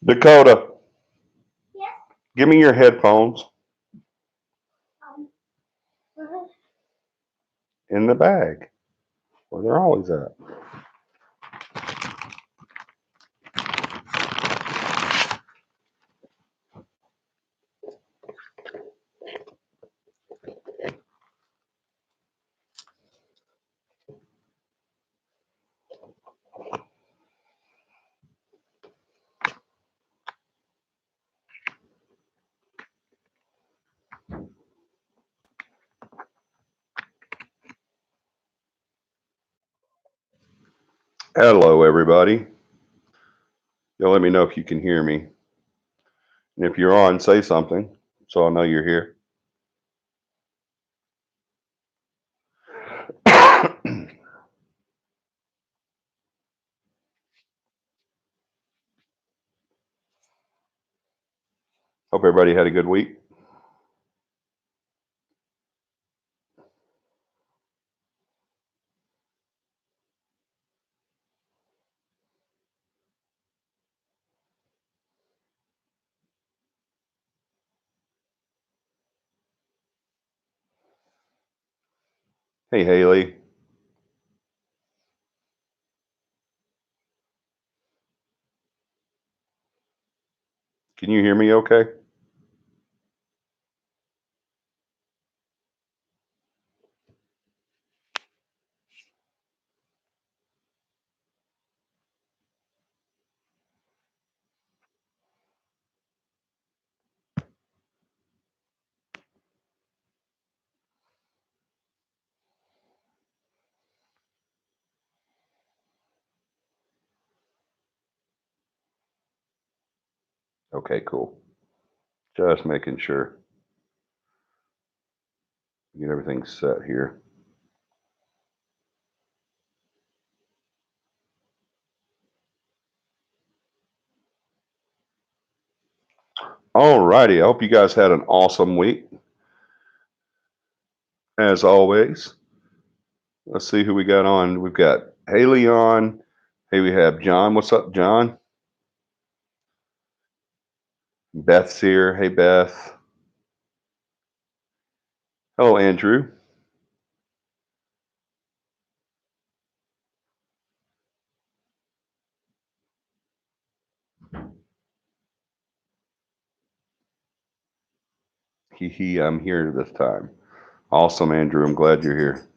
Dakota, give me your headphones in the bag where they're always at. Hello, everybody. You'll let me know if you can hear me. And if you're on, say something so I know you're here. Hope everybody had a good week. Hey, Haley. Can you hear me okay? Okay, cool. Just making sure. Get everything set here. Alrighty. I hope you guys had an awesome week. As always, let's see who we got on. We've got Haley on. Hey, we have John. What's up, John? Beth's here. Hey, Beth. Hello, Andrew. I'm here this time. Awesome, Andrew. I'm glad you're here.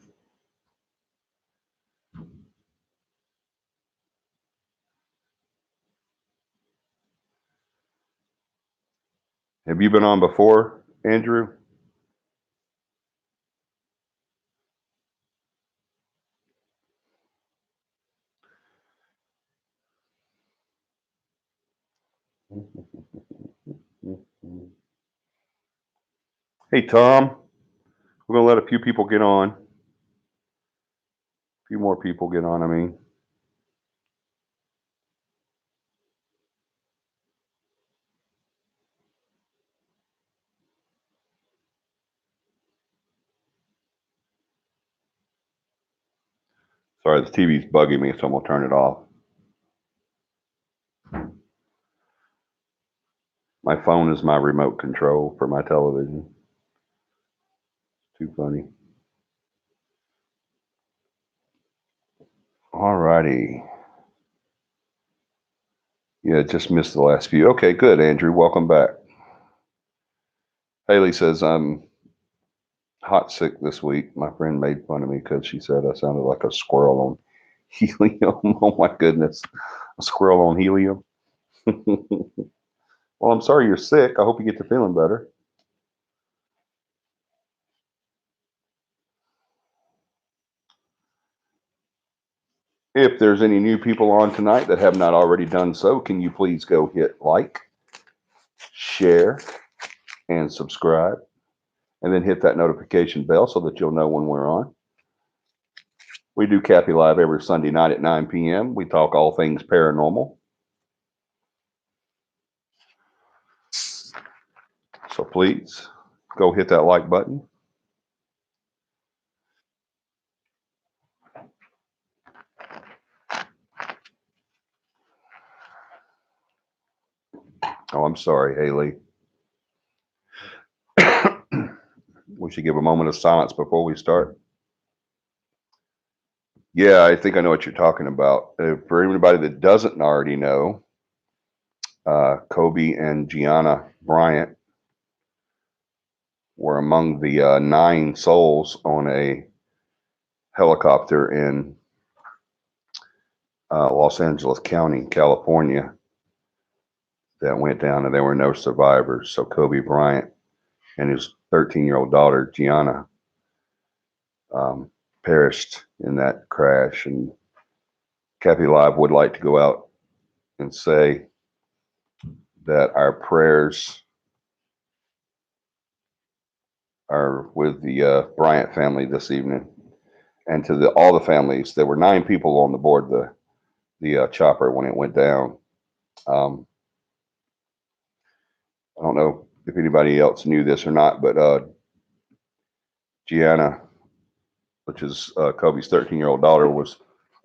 Have you been on before, Andrew? Hey, Tom. We're going to let a few people get on. A few more people get on, I mean. Sorry, the TV's bugging me, so I'm going to turn it off. My phone is my remote control for my television. Too funny. Alrighty. Yeah, just missed the last few. Okay, good, Andrew. Welcome back. Haley says, I'm hot sick this week. My friend made fun of me because she said I sounded like a squirrel on helium. Oh, my goodness. A squirrel on helium. Well, I'm sorry you're sick. I hope you get to feeling better. If there's any new people on tonight that have not already done so, can you please go hit like, share, and subscribe, and then hit that notification bell so that you'll know when we're on. We do Cappy Live every Sunday night at 9 p.m. We talk all things paranormal. So please go hit that like button. Oh, I'm sorry, Haley. We should give a moment of silence before we start. Yeah, I think I know what you're talking about. For anybody that doesn't already know, Kobe and Gianna Bryant were among the 9 souls on a helicopter in Los Angeles County, California, that went down, and there were no survivors. So Kobe Bryant and his 13-year-old daughter, Gianna, perished in that crash. And Cappy Live would like to go out and say that our prayers are with the Bryant family this evening, and to all the families. There were 9 people on the board the chopper when it went down. Um, I don't know if anybody else knew this or not, but Gianna, which is Kobe's 13-year-old daughter, was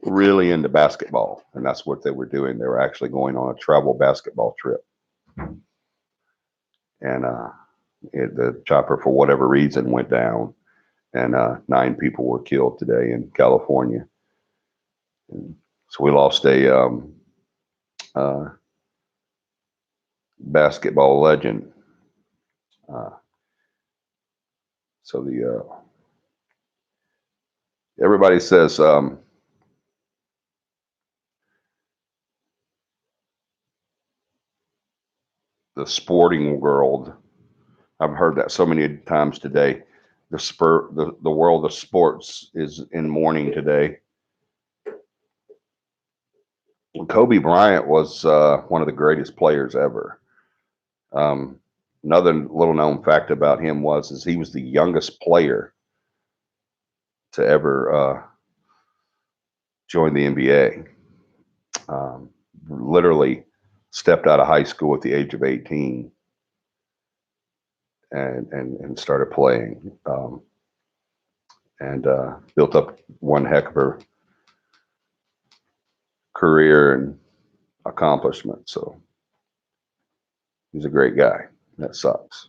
really into basketball, and that's what they were doing. They were actually going on a travel basketball trip, and the chopper, for whatever reason, went down, and 9 people were killed today in California. And so we lost a uh, basketball legend. Uh, so the everybody says the sporting world. I've heard that so many times today. The world of sports is in mourning today. Kobe Bryant was one of the greatest players ever. Um, Another little known fact about him is he was the youngest player to ever join the NBA. Um, Literally stepped out of high school at the age of 18 and started playing, and built up one heck of a career and accomplishment. So he's a great guy. That sucks.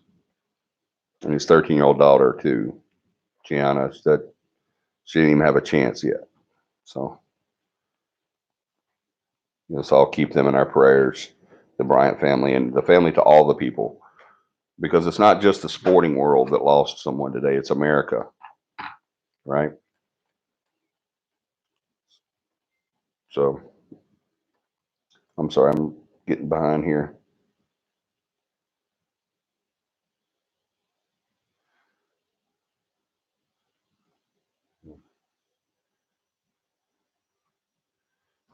And his 13-year-old daughter too, Gianna, that she didn't even have a chance yet. So let's all keep them in our prayers, the Bryant family and the family to all the people, because it's not just the sporting world that lost someone today. It's America, right? So I'm sorry, I'm getting behind here.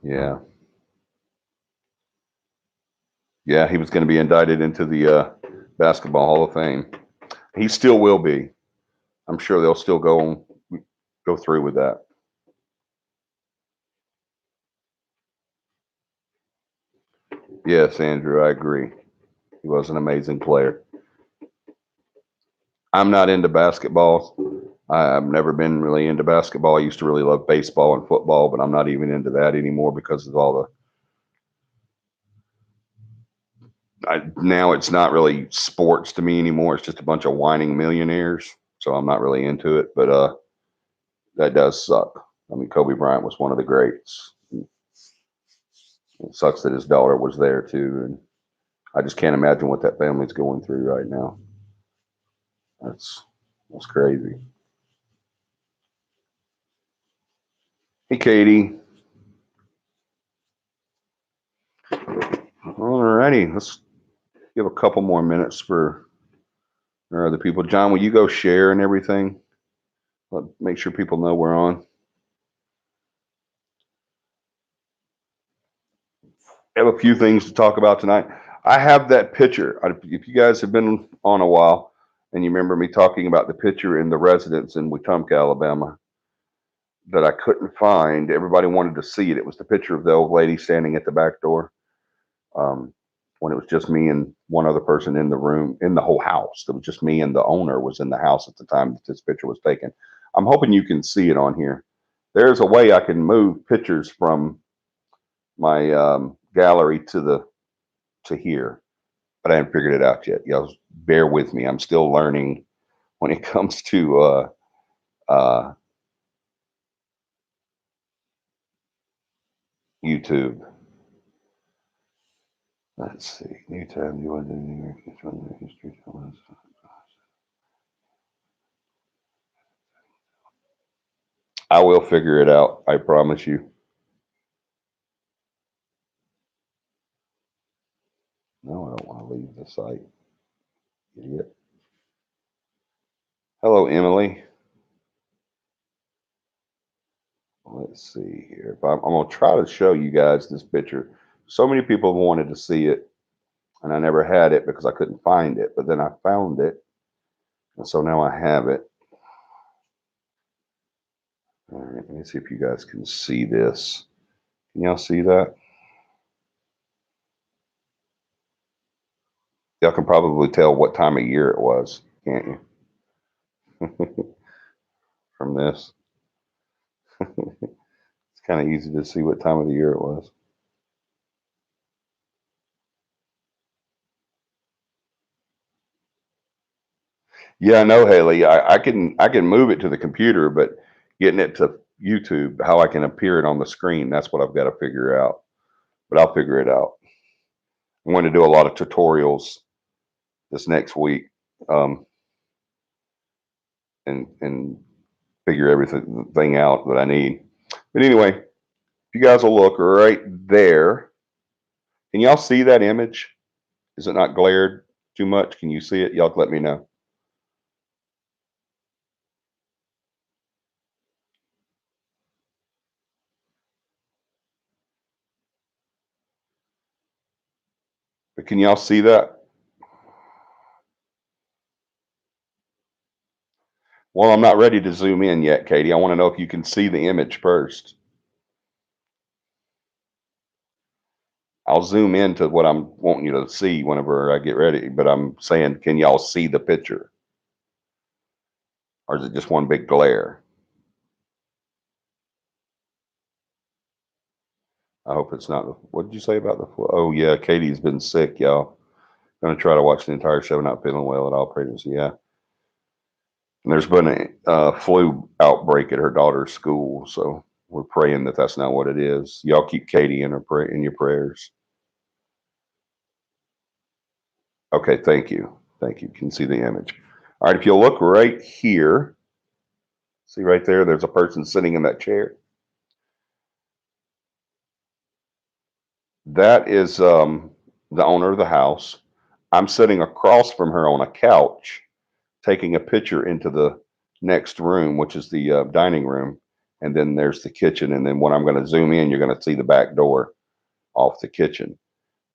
Yeah. Yeah, he was going to be indicted into the Basketball Hall of Fame. He still will be. I'm sure they'll still go through with that. Yes, Andrew, I agree. He was an amazing player. I'm not into basketball. I've never been really into basketball. I used to really love baseball and football, but I'm not even into that anymore because of all now it's not really sports to me anymore. It's just a bunch of whining millionaires. So I'm not really into it, but that does suck. I mean, Kobe Bryant was one of the greats. It sucks that his daughter was there too, and I just can't imagine what that family's going through right now. That's that's crazy. Hey, Katie. All righty, let's give a couple more minutes for our other people. John, will you go share and everything? Make sure people know we're on. I have a few things to talk about tonight. I have that picture. If you guys have been on a while and you remember me talking about the picture in the residence in Wetumpka, Alabama, that I couldn't find, everybody wanted to see it. It was the picture of the old lady standing at the back door, um, when it was just me and one other person in the room, in the whole house. It was just me, and the owner was in the house at the time that this picture was taken. I'm hoping you can see it on here. There's a way I can move pictures from my gallery to here. but I haven't figured it out yet. Y'all bear with me. I'm still learning when it comes to uh, YouTube. Let's see. New tab. You want to do New York history? I will figure it out. I promise you. No, I don't want to leave the site. Idiot. Hello, Emily. Let's see here. I'm going to try to show you guys this picture. So many people wanted to see it, and I never had it because I couldn't find it. But then I found it, and so now I have it. All right, let me see if you guys can see this. Can y'all see that? Y'all can probably tell what time of year it was, can't you? From this. It's kind of easy to see what time of the year it was. Yeah, I know, Haley. I can move it to the computer, but getting it to YouTube, how I can appear it on the screen, that's what I've got to figure out. But I'll figure it out. I'm going to do a lot of tutorials this next week, um, and figure everything out that I need. But anyway, if you guys will look right there, can y'all see that image? Is it not glared too much? Can you see it? Y'all let me know. But can y'all see that? Well, I'm not ready to zoom in yet, Katie. I want to know if you can see the image first. I'll zoom into what I'm wanting you to see whenever I get ready, but I'm saying, can y'all see the picture? Or is it just one big glare? I hope it's not. What did you say about the flu? Oh, yeah, Katie's been sick, y'all. Gonna try to watch the entire show, not feeling well at all. Pregnancy, yeah. And there's been a flu outbreak at her daughter's school, so we're praying that that's not what it is. Y'all keep Katie in in your prayers. Okay, thank you, thank you. You can see the image. All right, if you'll look right here, see right there. There's a person sitting in that chair. That is the owner of the house. I'm sitting across from her on a couch, taking a picture into the next room, which is the dining room. And then there's the kitchen. And then when I'm going to zoom in, you're going to see the back door off the kitchen.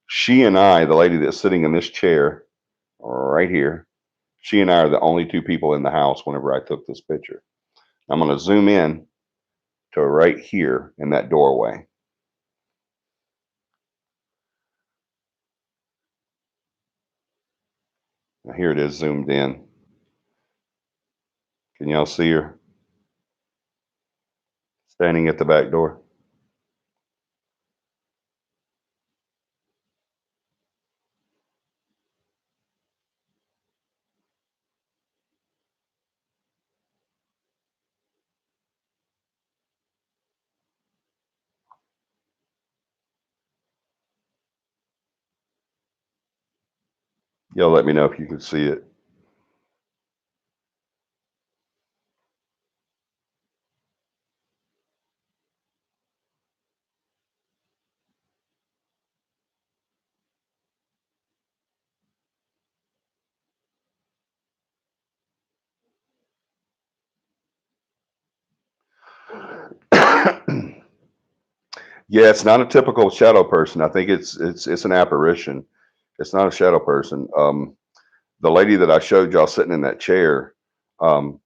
She and I, the lady that's sitting in this chair right here, she and I are the only two people in the house whenever I took this picture. I'm going to zoom in to right here in that doorway. Now here it is zoomed in. Can y'all see her standing at the back door? Y'all let me know if you can see it. Yeah, it's not a typical shadow person. I think it's an apparition. It's not a shadow person. The lady that I showed y'all sitting in that chair um,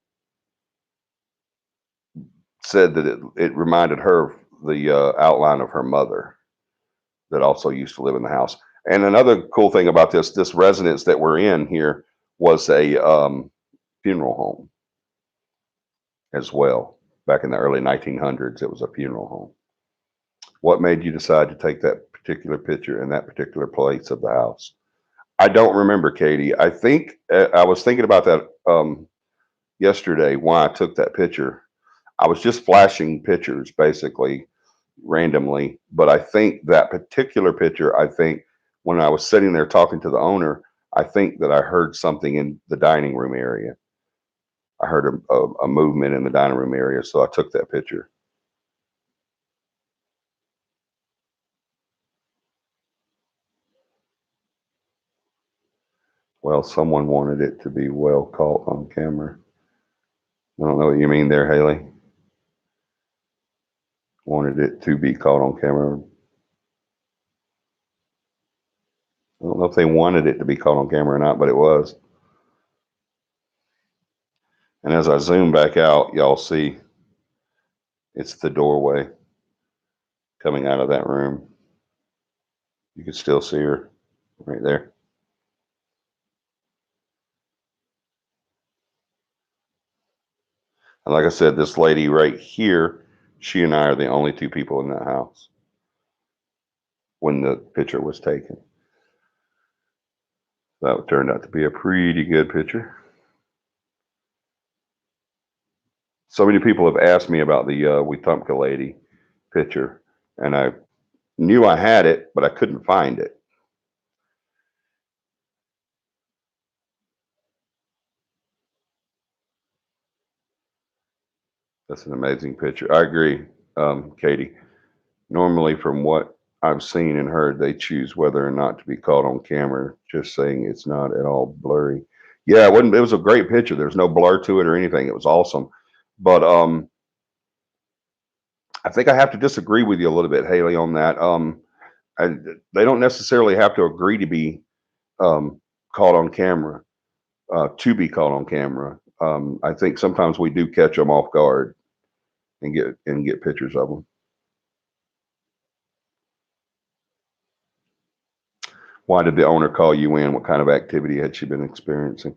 said that it reminded her of the outline of her mother that also used to live in the house. And another cool thing about this residence that we're in here was a funeral home as well. Back in the early 1900s, it was a funeral home. What made you decide to take that particular picture in that particular place of the house? I don't remember, Katie. I think I was thinking about that yesterday. Why I took that picture. I was just flashing pictures, basically randomly. But I think that particular picture. I think when I was sitting there talking to the owner, I think that I heard something in the dining room area. I heard a movement in the dining room area, so I took that picture. Well, someone wanted it to be well caught on camera. I don't know what you mean there, Haley. Wanted it to be caught on camera. I don't know if they wanted it to be caught on camera or not, but it was. And as I zoom back out, y'all see it's the doorway coming out of that room. You can still see her right there. And like I said, this lady right here, she and I are the only two people in that house when the picture was taken. That turned out to be a pretty good picture. So many people have asked me about the Wetumpka lady picture, and I knew I had it, but I couldn't find it. That's an amazing picture. I agree, Katie. Normally, from what I've seen and heard, they choose whether or not to be caught on camera, just saying it's not at all blurry. Yeah, it wasn't. It was a great picture. There's no blur to it or anything. It was awesome. But I think I have to disagree with you a little bit, Haley, on that. I, they don't necessarily have to agree to be caught on camera to be caught on camera. I think sometimes we do catch them off guard and get pictures of them. Why did the owner call you in? What kind of activity had she been experiencing?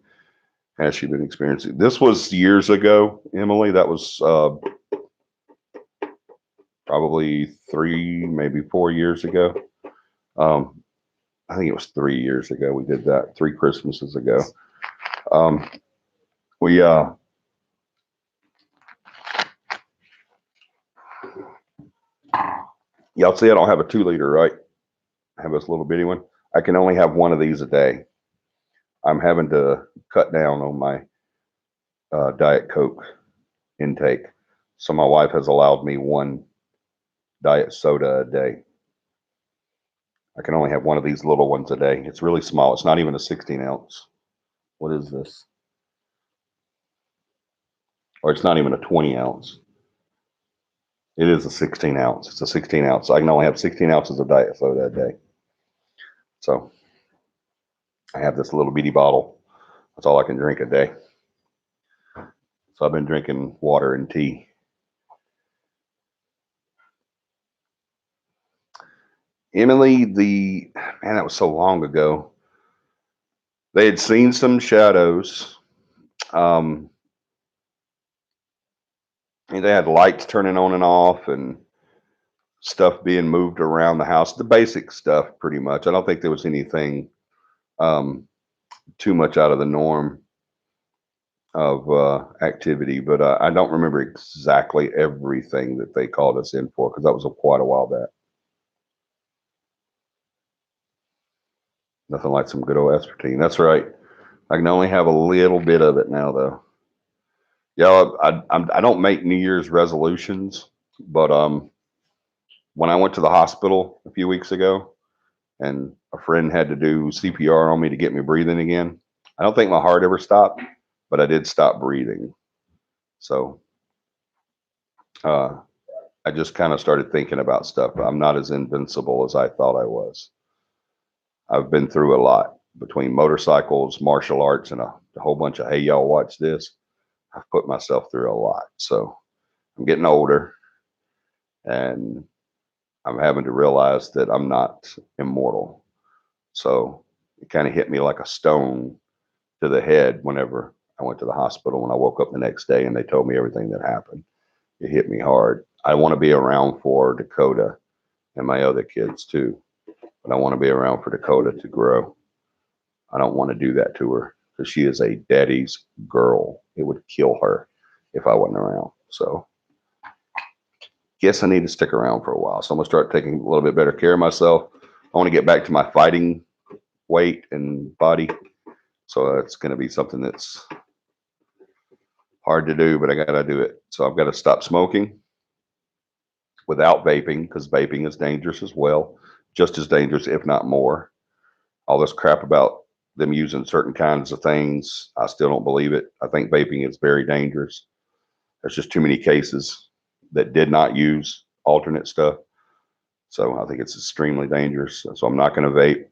Has she been experiencing? This was years ago, Emily. That was probably 3, maybe 4 years ago. Um, I think it was 3 years ago. We did that 3 Christmases ago. Um, we y'all see, I don't have a 2 liter, right? I have this little bitty one. I can only have one of these a day. I'm having to cut down on my Diet Coke intake. So my wife has allowed me one diet soda a day. I can only have one of these little ones a day. It's really small. It's not even a 16 ounce. What is this? Or it's not even a 20 ounce. It is a 16 ounce. It's a 16 ounce. I can only have 16 ounces of diet soda a day. So I have this little bitty bottle. That's all I can drink a day. So I've been drinking water and tea. Emily, that was so long ago. They had seen some shadows. Um, and they had lights turning on and off and stuff being moved around the house. The basic stuff, pretty much. I don't think there was anything um, too much out of the norm of activity, but I don't remember exactly everything that they called us in for because that was quite a while back. Nothing like some good old aspartame. That's right. I can only have a little bit of it now, though. Yeah, I don't make New Year's resolutions, but when I went to the hospital a few weeks ago and a friend had to do CPR on me to get me breathing again, I don't think my heart ever stopped, but I did stop breathing. So uh, I just kind of started thinking about stuff. I'm not as invincible as I thought I was. I've been through a lot between motorcycles, martial arts, and a whole bunch of, hey, y'all watch this. I've put myself through a lot. So I'm getting older and I'm having to realize that I'm not immortal. So it kind of hit me like a stone to the head whenever I went to the hospital. When I woke up the next day and they told me everything that happened, it hit me hard. I want to be around for Dakota and my other kids too, but I want to be around for Dakota to grow. I don't want to do that to her because she is a daddy's girl. It would kill her if I wasn't around. So, guess I need to stick around for a while. So, I'm going to start taking a little bit better care of myself. I want to get back to my fighting weight and body. So, that's going to be something that's hard to do, but I got to do it. So, I've got to stop smoking without vaping because vaping is dangerous as well, just as dangerous, if not more. All this crap about them using certain kinds of things, I still don't believe it. I think vaping is very dangerous. There's just too many cases that did not use alternate stuff. So I think it's extremely dangerous. So I'm not going to vape.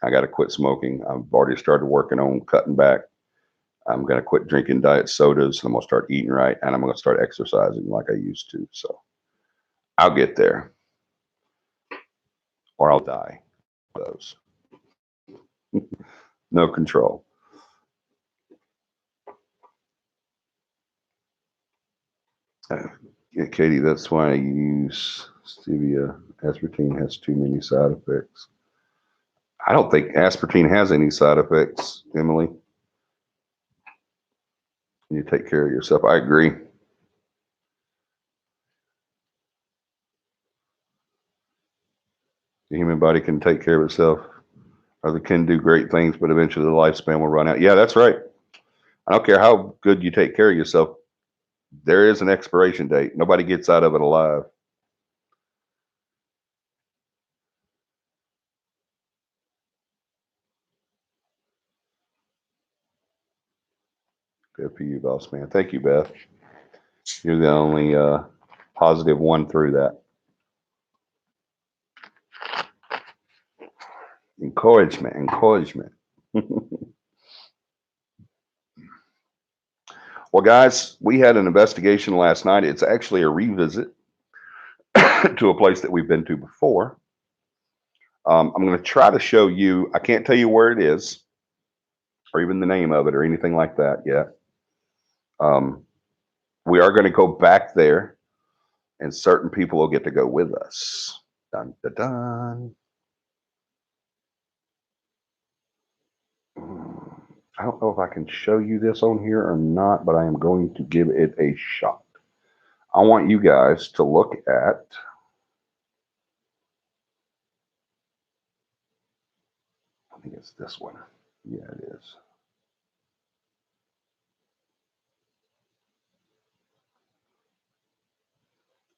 I got to quit smoking. I've already started working on cutting back. I'm going to quit drinking diet sodas. I'm going to start eating right. And I'm going to start exercising like I used to. So I'll get there or I'll die. Those. No control. Yeah, Katie, that's why I use stevia. Aspartame has too many side effects. I don't think aspartame has any side effects, Emily. You take care of yourself. I agree. The human body can take care of itself, or it can do great things, but eventually the lifespan will run out. Yeah, that's right. I don't care how good you take care of yourself. There is an expiration date. Nobody gets out of it alive. Good for you, boss man. Thank you, Beth. You're the only positive one through that. Encouragement, encouragement. Well, guys, we had an investigation last night. It's actually a revisit to a place that we've been to before. I'm going to try to show you. I can't tell you where it is or even the name of it or anything like that yet. Um, we are going to go back there, and certain people will get to go with us. Dun, dun, dun. I don't know if I can show you this on here or not, but I am going to give it a shot. I want you guys to look at. I think it's this one. Yeah, it is.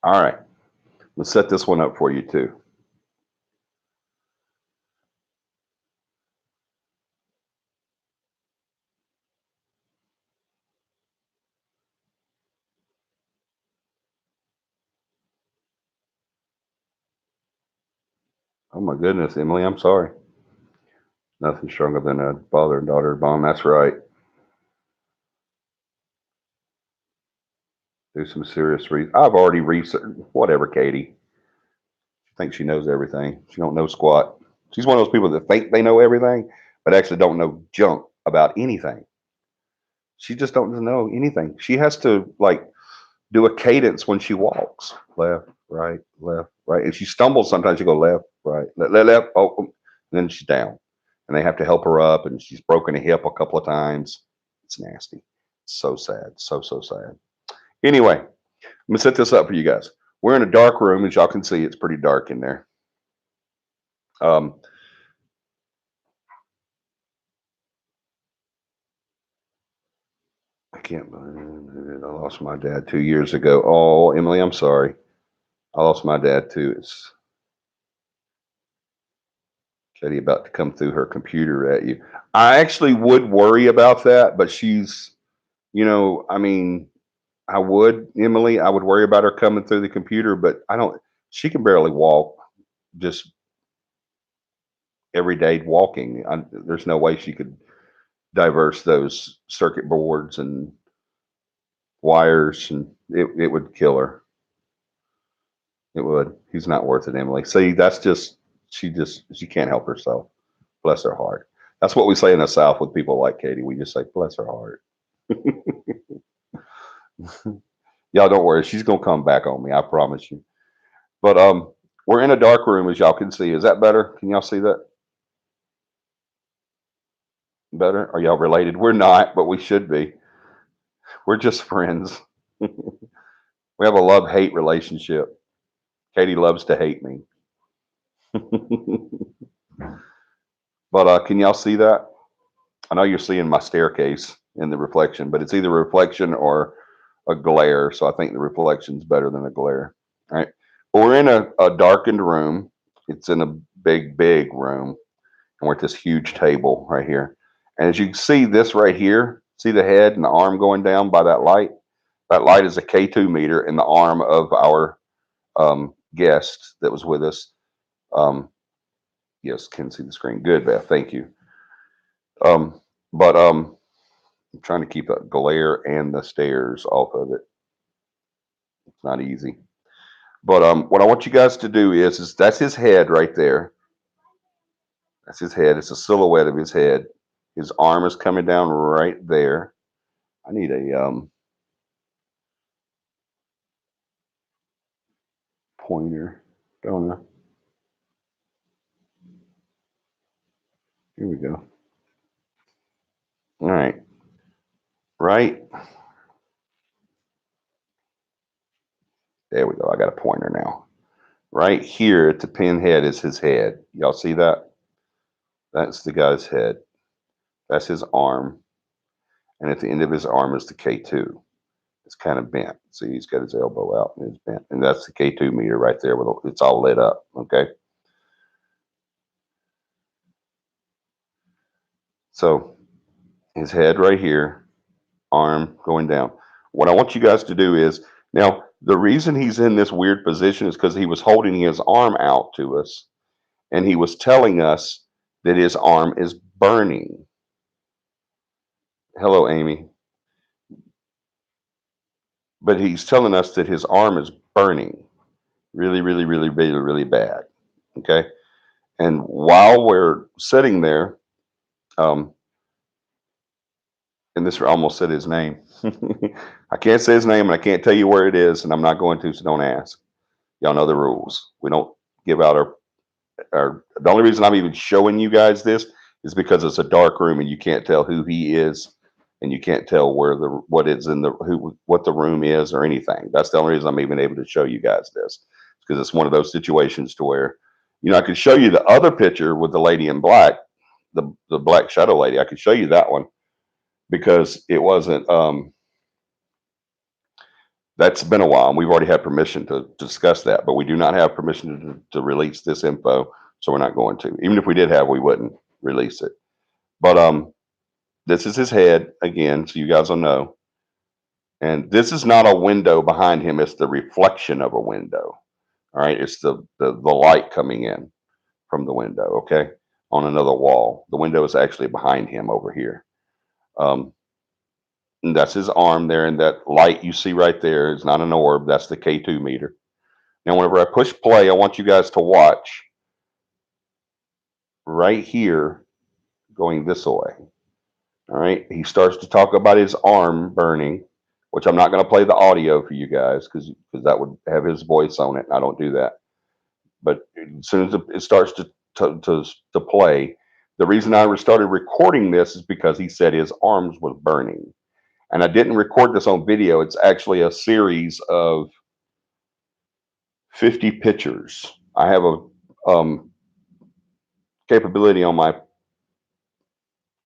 All right. Let's set this one up for you too. Oh my goodness, Emily, I'm sorry. Nothing stronger than a father and daughter bond. That's right. Do some serious research. I've already researched whatever, Katie. She thinks she knows everything. She don't know squat. She's one of those people that think they know everything, but actually don't know junk about anything. She just don't know anything. She has to like do a cadence when she walks. Left, right, left, right. If she stumbles, sometimes she go left, right, left, oh, and then she's down. And they have to help her up, and she's broken a hip a couple of times. It's nasty. So sad. So, so sad. Anyway, I'm gonna set this up for you guys. We're in a dark room, as y'all can see. It's pretty dark in there. Um, I can't believe it. I lost my dad 2 years ago. Oh, Emily, I'm sorry. I lost my dad too. It's Katie about to come through her computer at you. I actually would worry about that, but she's, I mean, I would, Emily, I would worry about her coming through the computer, but I don't, she can barely walk just everyday walking. There's no way she could diverse those circuit boards and wires, and it would kill her. It would. He's not worth it, Emily. See, that's she can't help herself. Bless her heart. That's what we say in the South with people like Katie. We just say, bless her heart. Y'all don't worry. She's gonna come back on me. I promise you. But we're in a dark room, as y'all can see. Is that better? Can y'all see that? Better? Are y'all related? We're not, but we should be. We're just friends. We have a love-hate relationship. Katie loves to hate me. But can y'all see that? I know you're seeing my staircase in the reflection, but it's either a reflection or a glare. So I think the reflection's better than a glare. All right. But we're in a darkened room. It's in a big room. And we're at this huge table right here. And as you can see this right here, see the head and the arm going down by that light? That light is a K2 meter in the arm of our guest that was with us. Um, yes, can see the screen. Good, Beth. Thank you. But I'm trying to keep that glare and the stairs off of it. It's not easy. But what I want you guys to do is that's his head right there. That's his head. It's a silhouette of his head. His arm is coming down right there. I need a pointer, don't I? Here we go. All right. Right there we go. I got a pointer now. Right here at the pinhead is his head. Y'all see that? That's the guy's head. That's his arm. And at the end of his arm is the K2. It's kind of bent. See, he's got his elbow out and it's bent. And that's the K2 meter right there. It's all lit up. Okay. So his head right here, arm going down. What I want you guys to do is now, the reason he's in this weird position is because he was holding his arm out to us and he was telling us that his arm is burning. Hello, Amy. But he's telling us that his arm is burning really bad. Okay. And while we're sitting there, um, and this almost said his name. I can't say his name and I can't tell you where it is, and I'm not going to, so don't ask. Y'all know the rules. We don't give out our the only reason I'm even showing you guys this is because it's a dark room and you can't tell who he is and you can't tell where the what is in the who what the room is or anything. That's the only reason I'm even able to show you guys this. Because it's one of those situations to where, I could show you the other picture with the lady in black, the black shadow lady. I could show you that one because it wasn't that's been a while and we've already had permission to discuss that, but we do not have permission to release this info, so we're not going to. Even if we did have, we wouldn't release it. But this is his head again, so you guys will know. And this is not a window behind him, it's the reflection of a window. All right, it's the light coming in from the window, okay, on another wall. The window is actually behind him over here. Um, and that's his arm there, and that light you see right there is not an orb, that's the K2 meter. Now, whenever I push play, I want you guys to watch right here going this way. All right. He starts to talk about his arm burning, which I'm not going to play the audio for you guys because that would have his voice on it. And I don't do that. But as soon as it starts to play, the reason I started recording this is because he said his arms was burning. And I didn't record this on video. It's actually a series of 50 pictures. I have a capability on my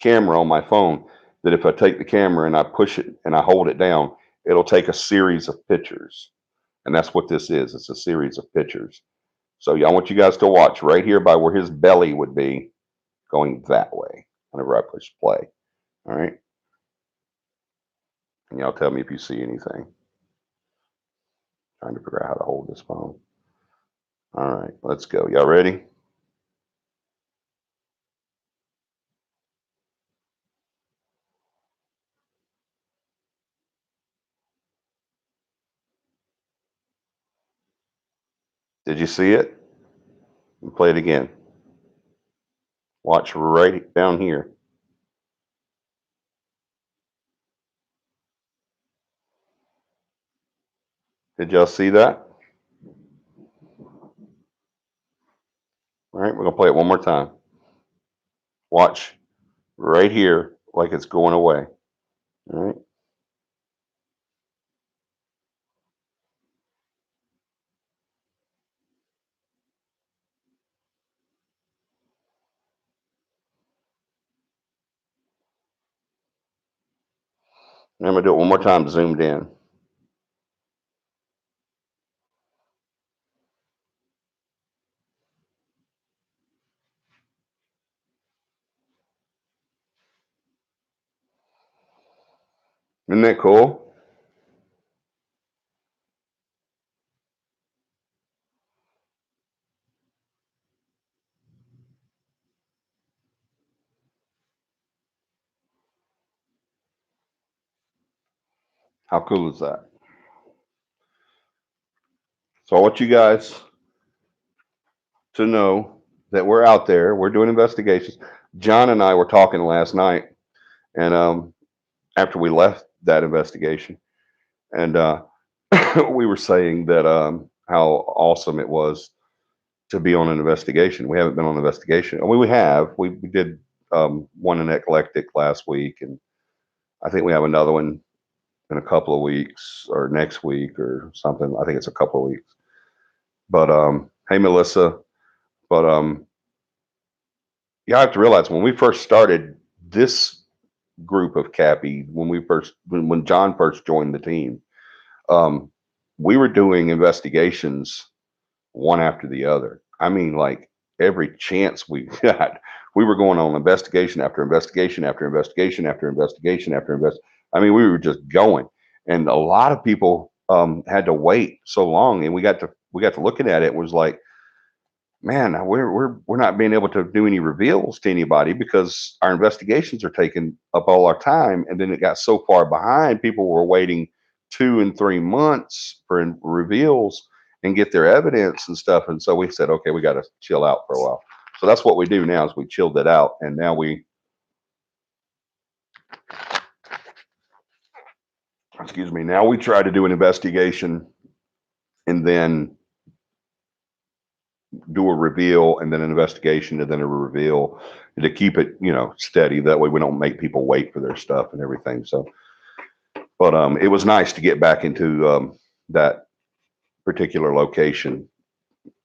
camera on my phone that if I take the camera and I push it and I hold it down, it'll take a series of pictures. And that's what this is. It's a series of pictures. So yeah, I want you guys to watch right here by where his belly would be going that way whenever I push play. All right. And y'all tell me if you see anything. Trying to figure out how to hold this phone. All right, let's go. Y'all ready? Did you see it? And play it again. Watch right down here. Did y'all see that? All right, we're gonna play it one more time. Watch right here, like it's going away. All right. I'm gonna do it one more time, zoomed in. Isn't that cool? How cool is that? So I want you guys to know that we're out there. We're doing investigations. John and I were talking last night, and after we left that investigation, and we were saying that how awesome it was to be on an investigation. We haven't been on an investigation. I mean, we have. We did one in eclectic last week, and I think we have another one in a couple of weeks or next week or something. I think it's a couple of weeks. But hey, Melissa. But you have to realize when we first started this group of Cappy, when John first joined the team, um, we were doing investigations one after the other. I mean, like every chance we got, we were going on investigation after investigation after investigation after investigation after I mean, we were just going, and a lot of people had to wait so long, and we got to looking at it. It was like, man, we're not being able to do any reveals to anybody because our investigations are taking up all our time, and then it got so far behind. People were waiting 2 and 3 months for reveals and get their evidence and stuff, and so we said, okay, we got to chill out for a while. So that's what we do now is we chilled it out, and now we, excuse me, now we try to do an investigation and then do a reveal and then an investigation and then a reveal to keep it, steady. That way we don't make people wait for their stuff and everything. So, but it was nice to get back into that particular location.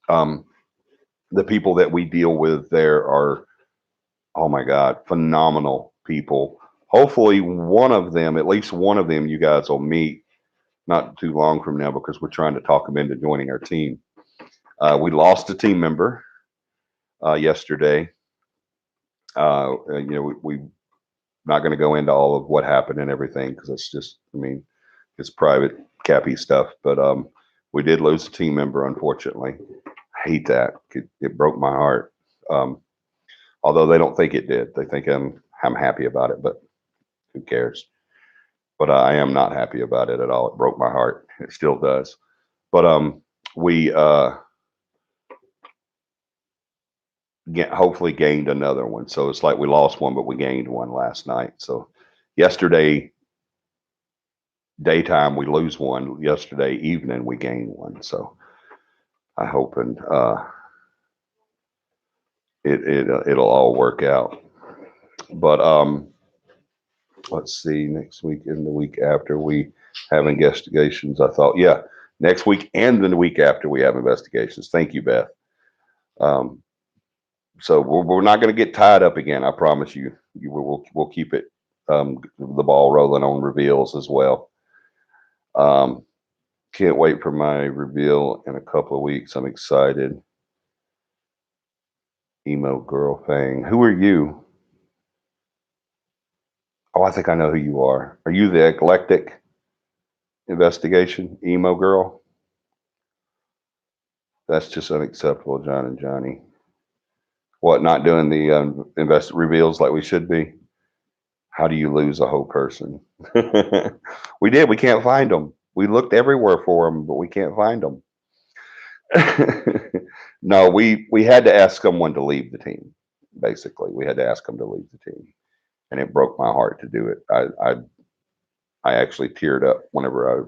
Um, the people that we deal with there are, oh my God, phenomenal people. Hopefully, one of them, at least one of them, you guys will meet not too long from now because we're trying to talk them into joining our team. We lost a team member yesterday. We not going to go into all of what happened and everything because it's just, I mean, it's private Cappy stuff. But we did lose a team member, unfortunately. I hate that. It broke my heart. Um, Although they don't think it did. They think I'm happy about it, but who cares? But I am not happy about it at all. It broke my heart. It still does. But we hopefully gained another one. So it's like we lost one, but we gained one last night. So yesterday daytime we lose one. Yesterday evening we gain one. So I hope and it'll all work out. But let's see. Next week and the week after we have investigations. I thought, yeah, next week and then the week after we have investigations. Thank you, Beth. Um, so we're not going to get tied up again. I promise you. We'll keep it the ball rolling on reveals as well. Um, can't wait for my reveal in a couple of weeks. I'm excited. Emo girl thing. Who are you? Oh, I think I know who you are. Are you the eclectic investigation emo girl? That's just unacceptable, John and Johnny. What, not doing the invest reveals like we should be? How do you lose a whole person? We did. We can't find them. We looked everywhere for them, but we can't find them. No, we had to ask someone to leave the team. Basically, we had to ask them to leave the team, and it broke my heart to do it. I actually teared up whenever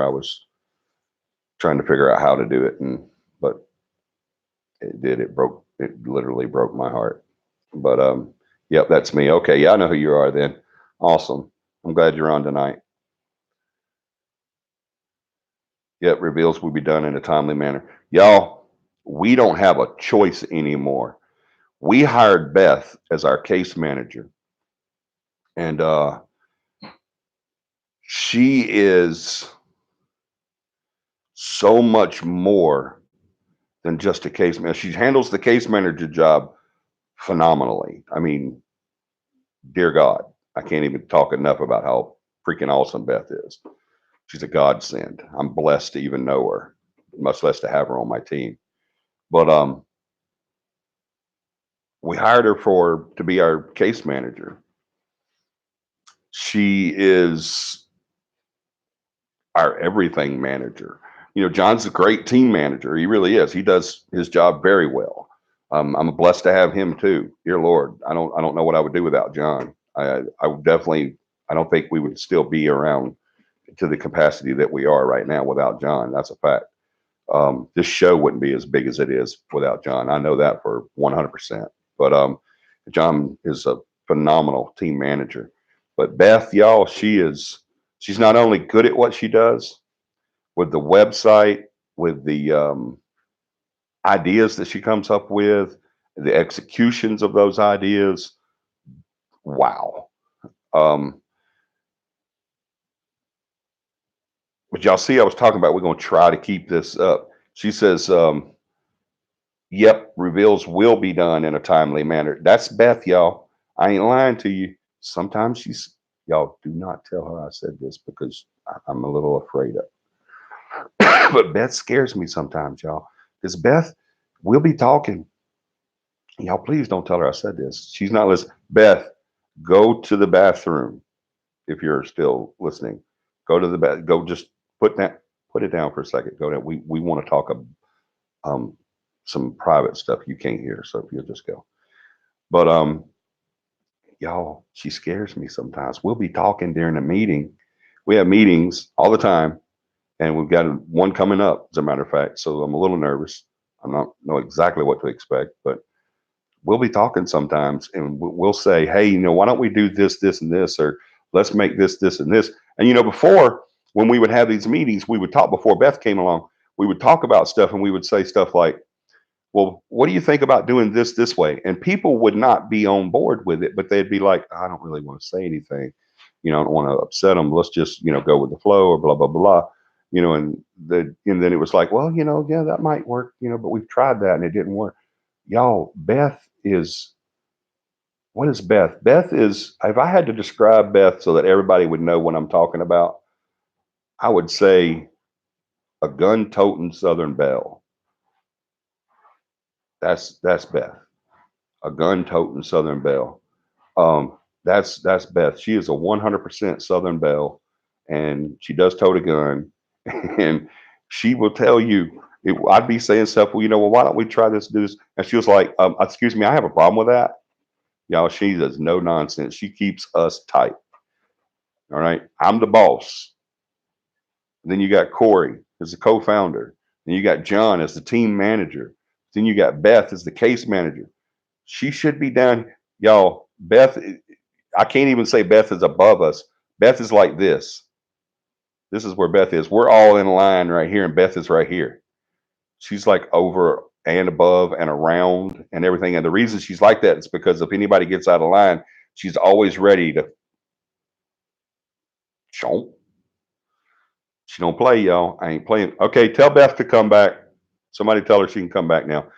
I was trying to figure out how to do it, and but it did. It literally broke my heart. But Yep, that's me. Okay, yeah, I know who you are then. Awesome. I'm glad you're on tonight. Yep, reveals will be done in a timely manner. Y'all, we don't have a choice anymore. We hired Beth as our case manager, and she is so much more than just a case manager. She handles the case manager job phenomenally. I mean, dear God, I can't even talk enough about how freaking awesome Beth is. She's a godsend. I'm blessed to even know her, much less to have her on my team. But we hired her to be our case manager. She is our everything manager. You know, John's a great team manager. He really is. He does his job very well. I'm blessed to have him too. Dear Lord, I don't know what I would do without John. I would definitely. I don't think we would still be around to the capacity that we are right now without John. That's a fact. This show wouldn't be as big as it is without John. I know that for 100%. But John is a phenomenal team manager. But Beth, y'all, she's not only good at what she does with the website, with the ideas that she comes up with, the executions of those ideas. Wow. Um, but y'all see, I was talking about we're going to try to keep this up. She says, yep, reveals will be done in a timely manner. That's Beth, y'all. I ain't lying to you. Sometimes y'all do not tell her I said this because I'm a little afraid of. But Beth scares me sometimes, y'all. Because Beth, we'll be talking. Y'all, please don't tell her I said this. She's not listening. Beth, go to the bathroom if you're still listening. Go to the bath. Go just put it down for a second. Go down. We want to talk um some private stuff you can't hear. So if you'll just go. But y'all, she scares me sometimes. We'll be talking during a meeting. We have meetings all the time, and we've got one coming up, as a matter of fact. So I'm a little nervous. I'm not know exactly what to expect, but we'll be talking sometimes, and we'll say, "Hey, why don't we do this, this, and this, or let's make this, this, and this." And before when we would have these meetings, we would talk before Beth came along. We would talk about stuff, and we would say stuff like, well, what do you think about doing this way? And people would not be on board with it, but they'd be like, I don't really want to say anything. I don't want to upset them. Let's just, go with the flow or blah, blah, blah. And then it was like, well, yeah, that might work, but we've tried that and it didn't work. Y'all, what is Beth? Beth is, if I had to describe Beth so that everybody would know what I'm talking about, I would say a gun toting Southern belle. That's Beth, a gun toting Southern belle. That's Beth. She is a 100% Southern belle, and she does tote a gun, and she will tell you. I'd be saying stuff. Well, well, why don't we try this? Do this? And she was like, "Excuse me, I have a problem with that." Y'all, she does no nonsense. She keeps us tight. All right, I'm the boss. Then you got Corey as the co-founder. Then you got John as the team manager. Then you got Beth as the case manager. She should be down, y'all. Beth, I can't even say Beth is above us. Beth is like this. This is where Beth is. We're all in line right here, and Beth is right here. She's like over and above and around and everything. And the reason she's like that is because if anybody gets out of line, she's always ready to chomp. She don't play, y'all. I ain't playing. Okay, tell Beth to come back. Somebody tell her she can come back now.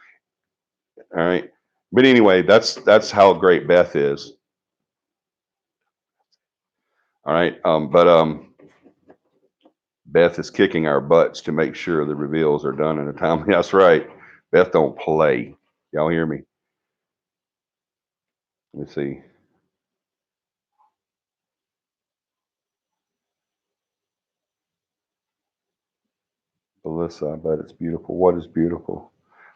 All right. But anyway, that's how great Beth is. All right. But Beth is kicking our butts to make sure the reveals are done in a time. That's right. Beth don't play. Y'all hear me? Let me see. Alyssa, I bet it's beautiful. What is beautiful?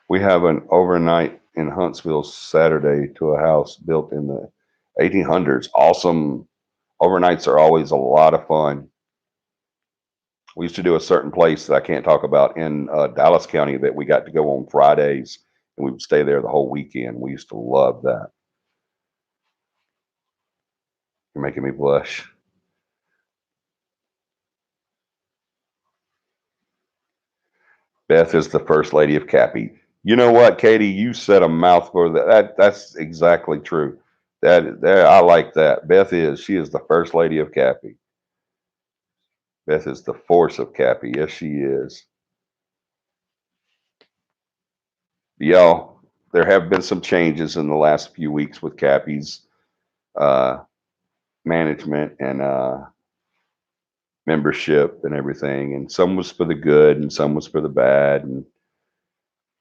We have an overnight in Huntsville Saturday to a house built in the 1800s. Awesome. Overnights are always a lot of fun. We used to do a certain place that I can't talk about in Dallas County that we got to go on Fridays, and we would stay there the whole weekend. We used to love that. You're making me blush. Beth is the first lady of Cappy. You know what, Katie? You said a mouthful. That's exactly true. That I like that. Beth is. She is the first lady of Cappy. Beth is the force of Cappy. Yes, she is. Y'all, there have been some changes in the last few weeks with Cappy's uh, management and membership and everything. And some was for the good, and some was for the bad. And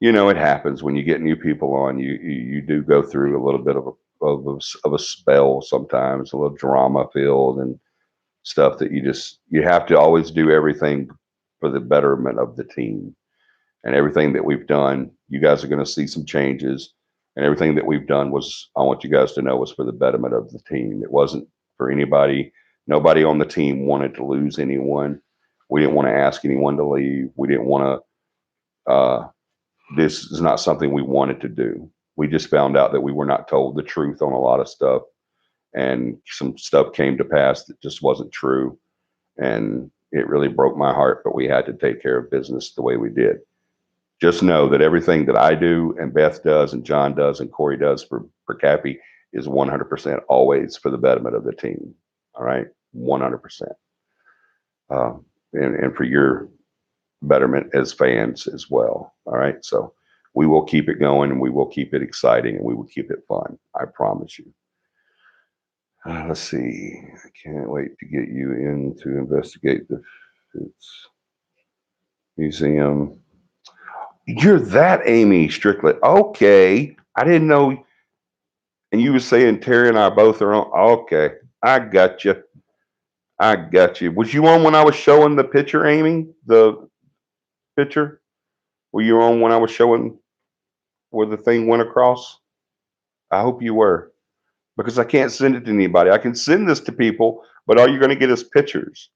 it happens when you get new people on. You do go through a little bit of a spell sometimes, a little drama filled and stuff that you have to always do everything for the betterment of the team. And everything that we've done, you guys are going to see some changes. And everything that we've done was, I want you guys to know, was for the betterment of the team. It wasn't for anybody. Nobody on the team wanted to lose anyone. We didn't want to ask anyone to leave. We didn't want to. This is not something we wanted to do. We just found out that we were not told the truth on a lot of stuff, and some stuff came to pass that just wasn't true. And it really broke my heart, but we had to take care of business the way we did. Just know that everything that I do and Beth does and John does and Corey does for Cappy is 100% always for the betterment of the team. All right, 100%, and for your betterment as fans as well. All right, so we will keep it going, and we will keep it exciting, and we will keep it fun. I promise you. Let's see. I can't wait to get you in to investigate the Fitz Museum. You're that Amy Strickland. Okay. I didn't know. And you were saying Terry and I both are on. Okay. I got you. I got you. Was you on when I was showing the picture, Amy? The picture? Were you on when I was showing where the thing went across? I hope you were, because I can't send it to anybody. I can send this to people, but all you're going to get is pictures.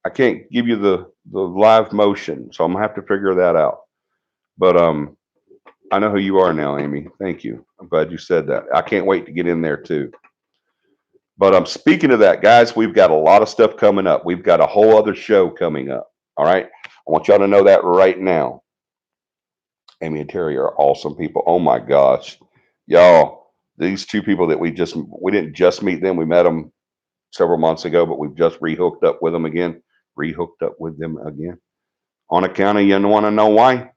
I can't give you the live motion, so I'm gonna have to figure that out. But I know who you are now, Amy. Thank you. I'm glad you said that. I can't wait to get in there too. But speaking of that, guys, we've got a lot of stuff coming up. We've got a whole other show coming up. All right. I want y'all to know that right now. Amy and Terry are awesome people. Oh my gosh. Y'all, these two people that we didn't just meet them. We met them several months ago, but we've just rehooked up with them again. Rehooked up with them again. On account of, you want to know why?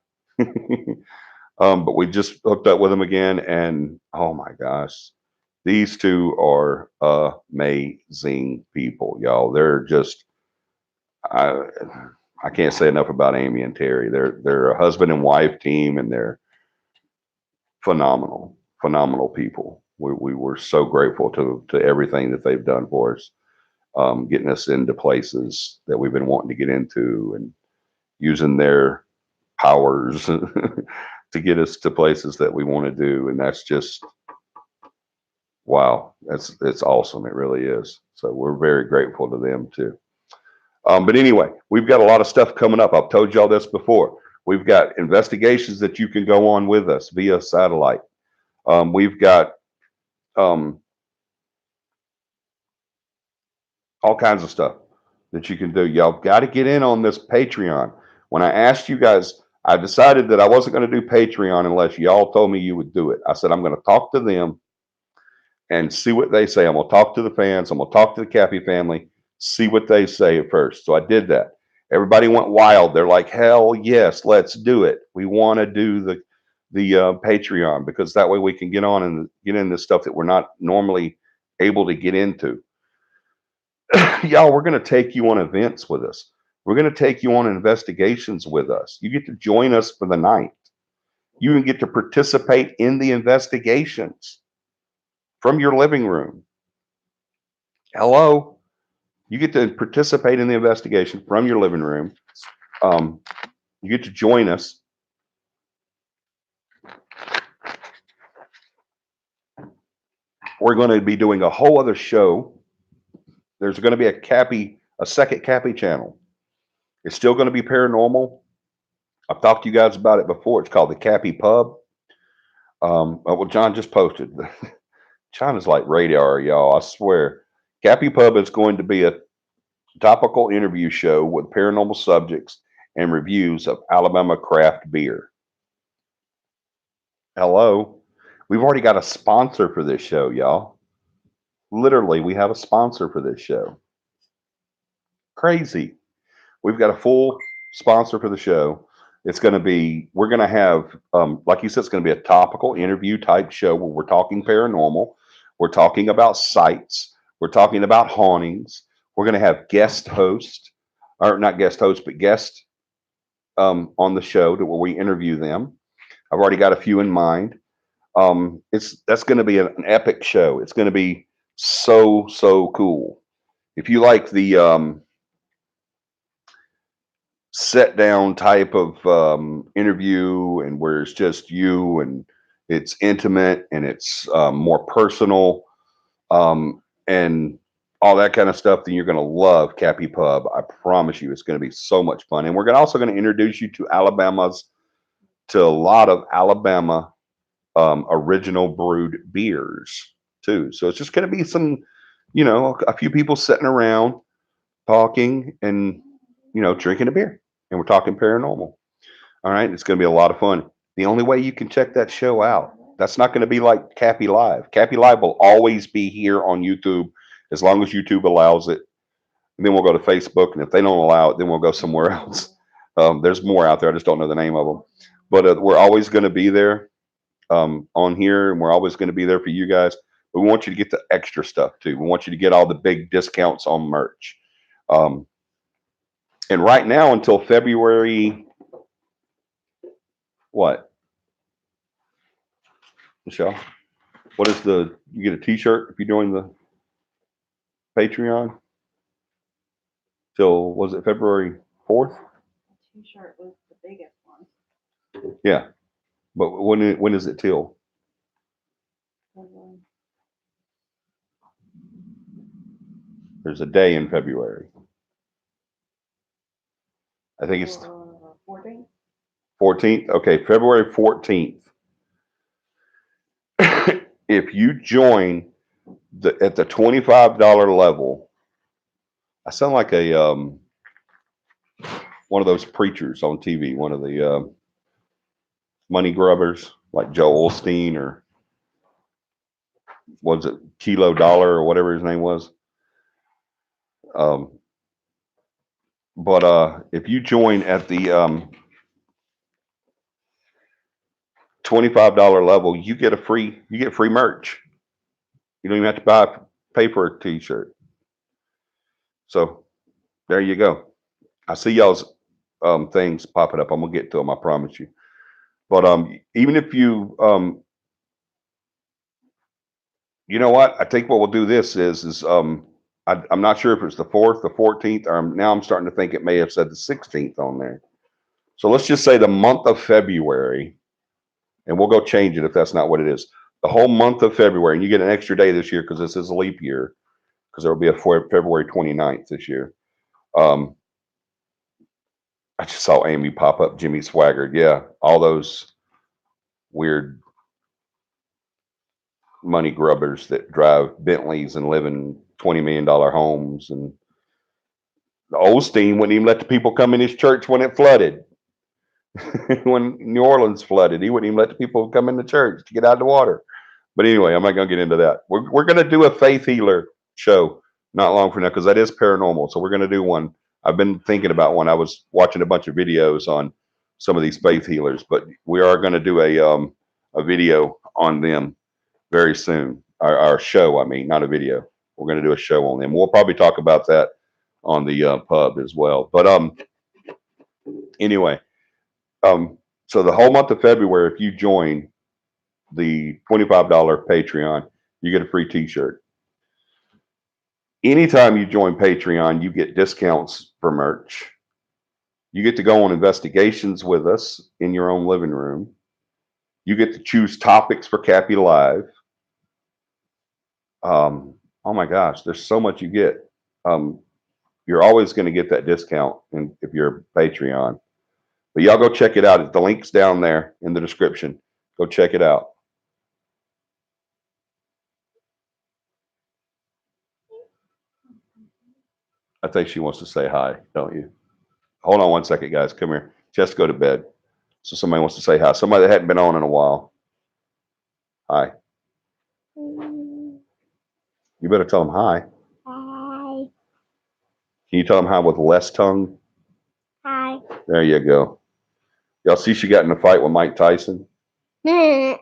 But we just hooked up with them again, and oh my gosh, these two are amazing people, y'all. They're just I I can't say enough about Amy and Terry. They're a husband and wife team, and they're phenomenal, phenomenal people. We were so grateful to everything that they've done for us, getting us into places that we've been wanting to get into, and using their powers to get us to places that we want to do. And that's just wow. It's awesome. It really is. So we're very grateful to them too. But anyway, we've got a lot of stuff coming up. I've told y'all this before. We've got investigations that you can go on with us via satellite. We've got um, all kinds of stuff that you can do. Y'all got to get in on this Patreon. When I asked you guys, I decided that I wasn't going to do Patreon unless y'all told me you would do it. I said, I'm going to talk to them and see what they say. I'm going to talk to the fans. I'm going to talk to the Cappy family, see what they say at first. So I did that. Everybody went wild. They're like, hell yes, let's do it. We want to do the Patreon, because that way we can get on and get into stuff that we're not normally able to get into. Y'all, we're going to take you on events with us. We're going to take you on investigations with us. You get to join us for the night. You can get to participate in the investigations from your living room. Hello. You get to participate in the investigation from your living room. Um, you get to join us. We're going to be doing a whole other show. There's going to be a second Cappy channel. It's still going to be paranormal. I've talked to you guys about it before. It's called the Cappy Pub. Well, John just posted. John is like radar, y'all. I swear. Cappy Pub is going to be a topical interview show with paranormal subjects and reviews of Alabama craft beer. Hello. We've already got a sponsor for this show, y'all. Literally, we have a sponsor for this show. Crazy. We've got a full sponsor for the show. It's going to be, we're going to have, like you said, it's going to be a topical interview type show where we're talking paranormal. We're talking about sites. We're talking about hauntings. We're going to have guest host, or not guest host, but guest on the show where we interview them. I've already got a few in mind. It's that's going to be an epic show. It's going to be so cool. If you like the set down type of interview and where it's just you and it's intimate and it's more personal and all that kind of stuff, then you're going to love Cappy Pub. I promise you, it's going to be so much fun. And we're also going to introduce you to to a lot of Alabama original brewed beers too. So it's just going to be some, a few people sitting around talking and, drinking a beer. And we're talking paranormal. All right. It's going to be a lot of fun. The only way you can check that show out, that's not going to be like Cappy Live. Cappy Live will always be here on YouTube as long as YouTube allows it. And then we'll go to Facebook. And if they don't allow it, then we'll go somewhere else. There's more out there. I just don't know the name of them. But we're always going to be there on here. And we're always going to be there for you guys. But we want you to get the extra stuff too. We want you to get all the big discounts on merch. And right now until February, what, Michelle? What is you get a t-shirt if you join the Patreon till, was it February 4th? T-shirt was the biggest one. Yeah. But when is it till? There's a day in February. I think it's 14th. 14th. Okay, February 14th. If you join at the $25 level, I sound like a one of those preachers on TV, one of the money grubbers like Joel Osteen, or was it Kilo Dollar or whatever his name was. But if you join at the $25 level, you get free merch. You don't even have to pay for a t-shirt. So there you go. I see y'all's things popping up. I'm gonna get to them, I promise you. But even if you you know what? I think what we'll do this is I'm not sure if it's the 4th, the 14th, or now I'm starting to think it may have said the 16th on there. So let's just say the month of February, and we'll go change it if that's not what it is. The whole month of February, and you get an extra day this year because this is a leap year, because there will be a February 29th this year. I just saw Amy pop up, Jimmy Swaggart. Yeah, all those weird money grubbers that drive Bentleys and live in $20 million homes. And the Osteen wouldn't even let the people come in his church when it flooded. When New Orleans flooded, he wouldn't even let the people come in the church to get out of the water. But anyway, I'm not going to get into that. We're going to do a faith healer show not long from now because that is paranormal. So we're going to do one. I've been thinking about one. I was watching a bunch of videos on some of these faith healers, but we are going to do a video on them very soon. Our show, I mean, not a video. We're going to do a show on them. We'll probably talk about that on the pub as well. But anyway, so the whole month of February, if you join the $25 Patreon, you get a free t-shirt. Anytime you join Patreon, you get discounts for merch. You get to go on investigations with us in your own living room. You get to choose topics for Cappy Live. Oh my gosh, there's so much you get. You're always going to get that discount if you're a Patreon. But y'all go check it out. The link's down there in the description. Go check it out. I think she wants to say hi, don't you? Hold on one second, guys. Come here. She has to go to bed. So somebody wants to say hi. Somebody that hadn't been on in a while. Hi. You better tell them hi. Hi. Can you tell them hi with less tongue? Hi. There you go. Y'all see she got in a fight with Mike Tyson? Yeah.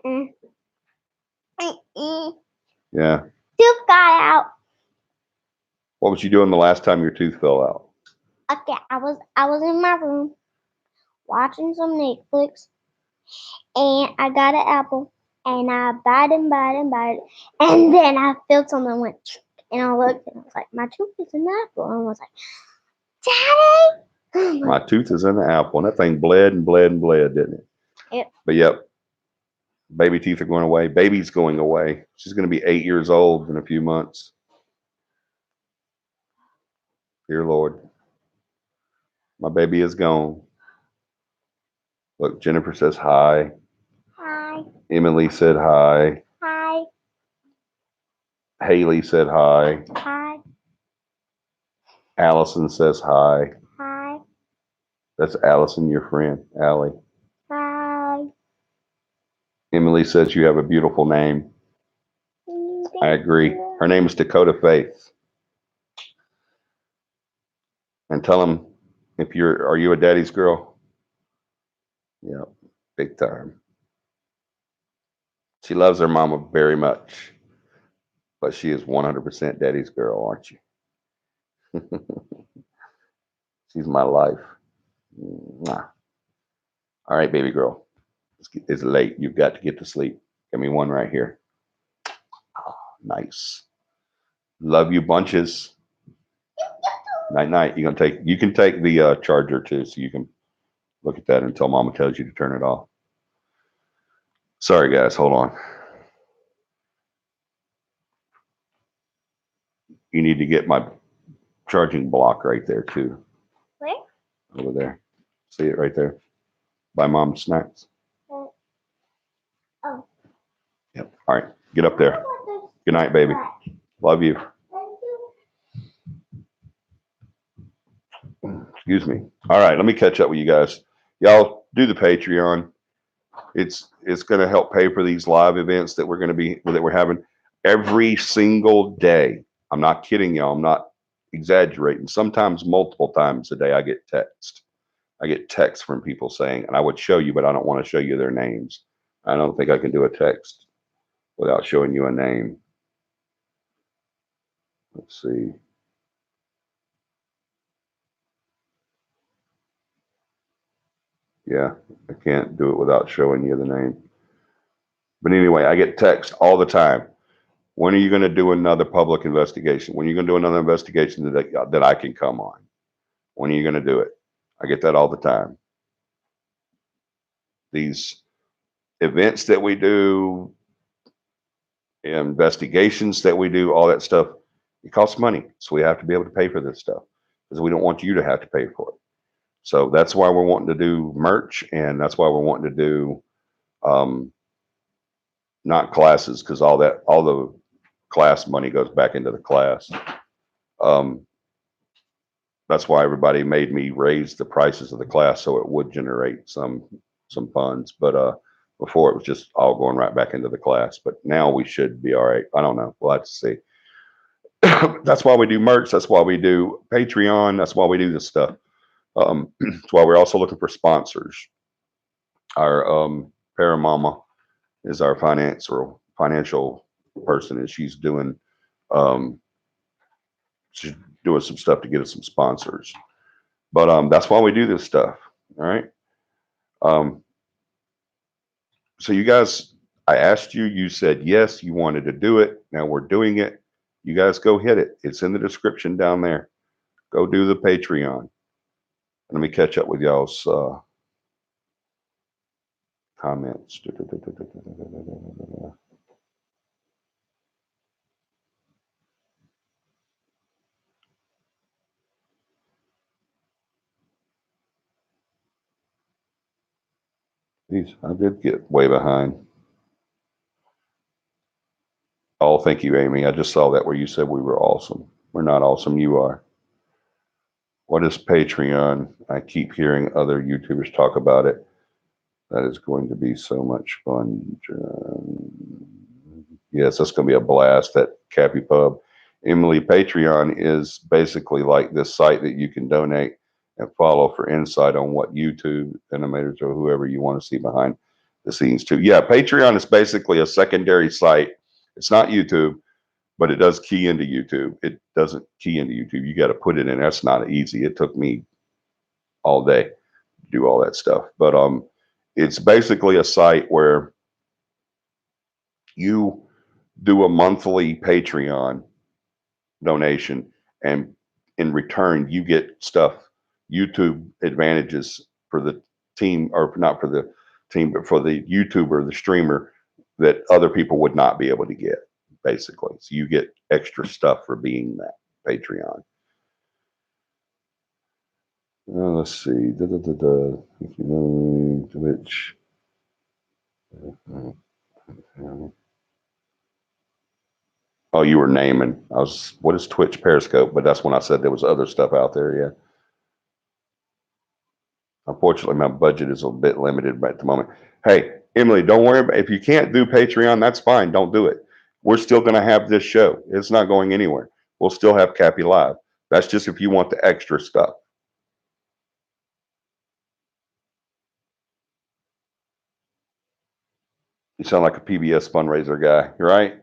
Tooth got out. What was you doing the last time your tooth fell out? Okay, I was in my room watching some Netflix, and I got an apple, and I bite and then I felt something went, and I looked, and I was like, my tooth is in the apple, and I was like, Daddy. My tooth is in the apple, and that thing bled and bled and bled, didn't it? Yep. But yep, baby teeth are going away. Baby's going away. She's going to be 8 years old in a few months. Dear Lord, my baby is gone. Look, Jennifer says hi. Hi. Emily said hi. Hi. Haley said hi. Hi. Allison says hi. Hi. That's Allison, your friend, Allie. Hi. Emily says you have a beautiful name. I agree. Her name is Dakota Faith. And tell them if are you a daddy's girl? Yep, big time. She loves her mama very much, but she is 100% daddy's girl, aren't you? She's my life. Mwah. All right, baby girl. It's late. You've got to get to sleep. Give me one right here. Oh, nice. Love you bunches. Night night. You can take the charger too, so you can look at that until mama tells you to turn it off. Sorry guys, hold on. You need to get my charging block right there too. Where? Over there. See it right there? By mom's snacks. Oh. Yep. All right. Get up there. Good night, baby. Love you. Excuse me. All right, let me catch up with you guys. Y'all do the Patreon. It's going to help pay for these live events that we're having every single day. I'm not kidding y'all. I'm not exaggerating. Sometimes multiple times a day I get text. I get texts from people saying, and I would show you, but I don't want to show you their names. I don't think I can do a text without showing you a name. Let's see. Yeah, I can't do it without showing you the name. But anyway, I get texts all the time. When are you going to do another public investigation? When are you going to do another investigation that I can come on? When are you going to do it? I get that all the time. These events that we do, investigations that we do, all that stuff, it costs money. So we have to be able to pay for this stuff because we don't want you to have to pay for it. So that's why we're wanting to do merch, and that's why we're wanting to do not classes, because all the class money goes back into the class. That's why everybody made me raise the prices of the class so it would generate some funds. But before it was just all going right back into the class. But now we should be all right. I don't know. We'll have to see. That's why we do merch. That's why we do Patreon. That's why we do this stuff. That's why we're also looking for sponsors. Our Paramama is our financial person, and she's doing some stuff to get us some sponsors. But that's why we do this stuff. All right. So you guys, I asked you, you said yes, you wanted to do it. Now we're doing it. You guys go hit it. It's in the description down there. Go do the Patreon. Let me catch up with y'all's comments. Jeez, I did get way behind. Oh, thank you, Amy. I just saw that where you said we were awesome. We're not awesome. You are. What is Patreon? I keep hearing other YouTubers talk about it. That is going to be so much fun. Yes, that's going to be a blast at Cappy Pub. Emily, Patreon is basically like this site that you can donate and follow for insight on what YouTube animators or whoever you want to see behind the scenes too. Yeah, Patreon is basically a secondary site. It's not YouTube, but it does key into YouTube. It doesn't key into YouTube. You got to put it in. That's not easy. It took me all day to do all that stuff. But it's basically a site where you do a monthly Patreon donation, and in return, you get stuff, YouTube advantages for the team, or not for the team, but for the YouTuber, the streamer, that other people would not be able to get, basically. So you get extra stuff for being that Patreon. Let's see. If you know Twitch. Oh, you were naming. I was. What is Twitch Periscope? But that's when I said there was other stuff out there. Yeah. Unfortunately, my budget is a bit limited at the moment. Hey, Emily, don't worry about if you can't do Patreon. That's fine. Don't do it. We're still going to have this show. It's not going anywhere. We'll still have Cappy Live. That's just if you want the extra stuff. You sound like a PBS fundraiser guy, right?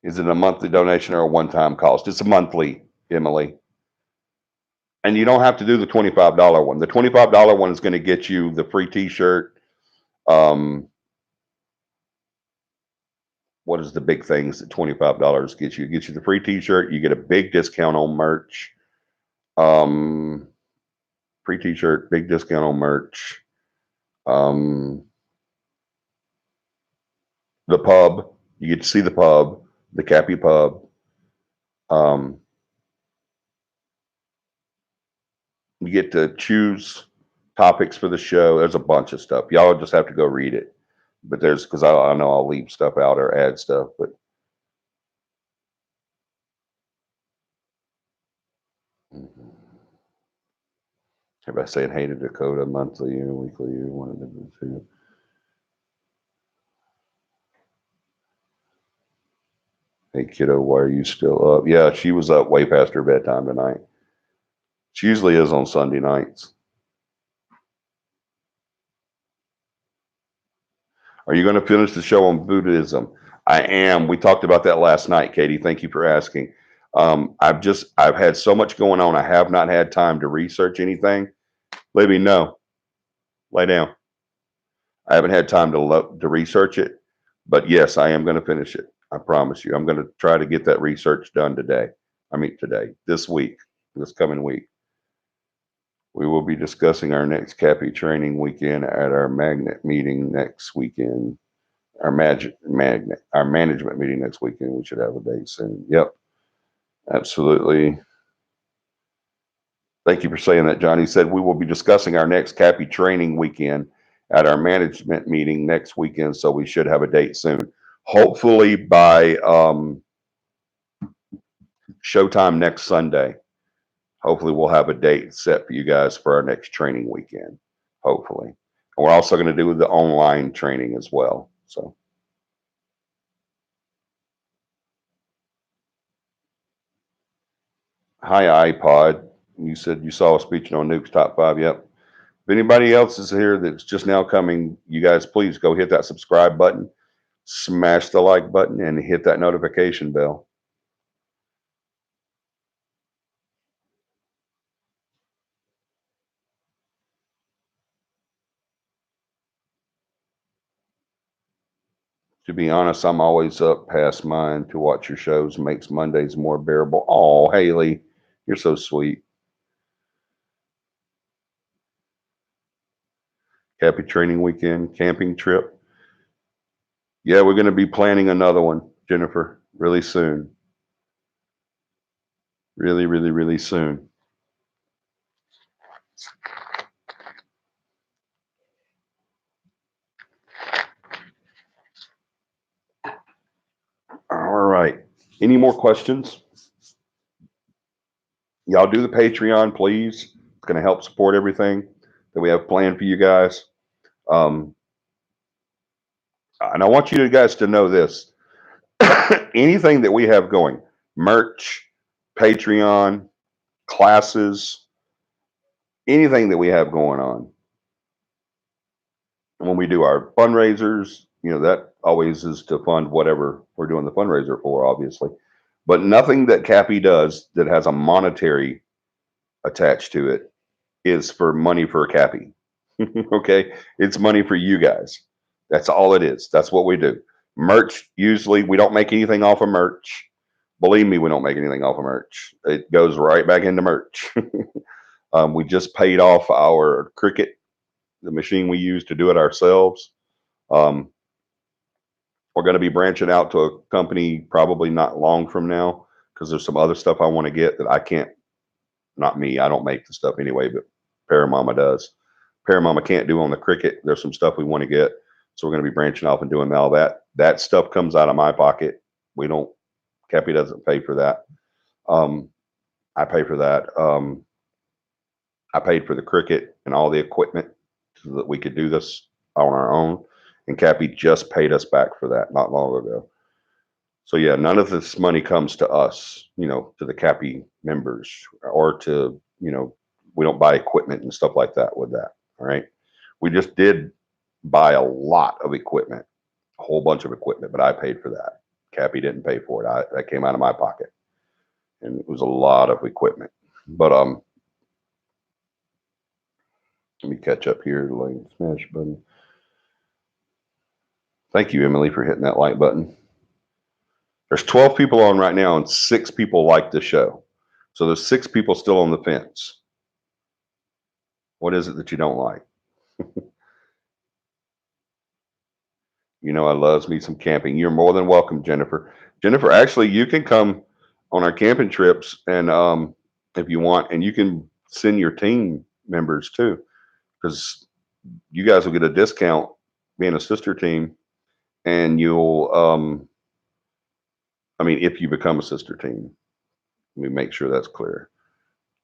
Is it a monthly donation or a one-time cost? It's a monthly, Emily. And you don't have to do the $25 one. The $25 one is going to get you the free T-shirt. What is the big things that $25 gets you? It gets you the free T-shirt. You get a big discount on merch. Um, Free T-shirt, big discount on merch. Um, the pub, you get to see the pub, the Cappy Pub. Um, you get to choose topics for the show. There's a bunch of stuff. Y'all just have to go read it. But there's because I know I'll leave stuff out or add stuff, but everybody saying hey to Dakota monthly or weekly or one of the two. Hey kiddo, why are you still up? Yeah, she was up way past her bedtime tonight. She usually is on Sunday nights. Are you going to finish the show on Buddhism? I am. We talked about that last night, Katie. Thank you for asking. I've had so much going on. I have not had time to research anything. Libby, no, lay down. I haven't had time to research it, but yes, I am going to finish it. I promise you. I'm going to try to get that research done today. I mean, this week, this coming week. We will be discussing our next CAPI training weekend at our magnet meeting next weekend. Our management meeting next weekend. We should have a date soon. Yep, absolutely. Thank you for saying that, Johnny. Said we will be discussing our next CAPI training weekend at our management meeting next weekend, so we should have a date soon. Hopefully by showtime next Sunday. Hopefully we'll have a date set for you guys for our next training weekend. Hopefully, and we're also going to do the online training as well. So. Hi, iPod. You said you saw a speech on Nuke's top five. Yep. If anybody else is here that's just now coming, you guys please go hit that subscribe button, smash the like button, and hit that notification bell. To be honest, I'm always up past mine to watch your shows. Makes Mondays more bearable. Oh, Haley, you're so sweet. Happy training weekend, camping trip. Yeah, we're going to be planning another one, Jennifer, really soon. Really, really, really soon. Any more questions? Y'all do the Patreon, please. It's going to help support everything that we have planned for you guys. And I want you guys to know this. Anything that we have going, merch, Patreon, classes, anything that we have going on, when we do our fundraisers, that always is to fund whatever we're doing the fundraiser for, obviously. But nothing that Cappy does that has a monetary attached to it is for money for Cappy. Okay? It's money for you guys. That's all it is. That's what we do. Merch, usually we don't make anything off of merch. Believe me, we don't make anything off of merch. It goes right back into merch. We just paid off our Cricut, the machine we use to do it ourselves. We're going to be branching out to a company probably not long from now because there's some other stuff I want to get that I can't. Not me. I don't make the stuff anyway, but Paramama does. Paramama can't do on the Cricut. There's some stuff we want to get. So we're going to be branching off and doing all that. That stuff comes out of my pocket. We don't, Cappy doesn't pay for that. I pay for that. I paid for the Cricut and all the equipment so that we could do this on our own. And Cappy just paid us back for that not long ago. So yeah, none of this money comes to us, to the Cappy members or to, we don't buy equipment and stuff like that with that. All right. We just did buy a lot of equipment, a whole bunch of equipment, but I paid for that. Cappy didn't pay for it. That came out of my pocket. And it was a lot of equipment. But let me catch up here. Like smash button. Thank you, Emily, for hitting that like button. There's 12 people on right now and 6 people like the show. So there's 6 people still on the fence. What is it that you don't like? I loves me some camping. You're more than welcome, Jennifer. Jennifer, actually, you can come on our camping trips and if you want, and you can send your team members too, because you guys will get a discount being a sister team, and you'll if you become a sister team. Let me make sure that's clear.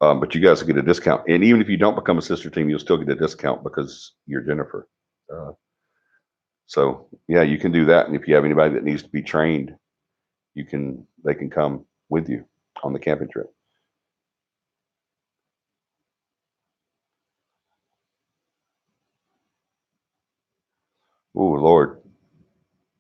But you guys will get a discount. And even if you don't become a sister team, you'll still get a discount because you're Jennifer. So yeah, you can do that. And if you have anybody that needs to be trained, they can come with you on the camping trip. Oh Lord.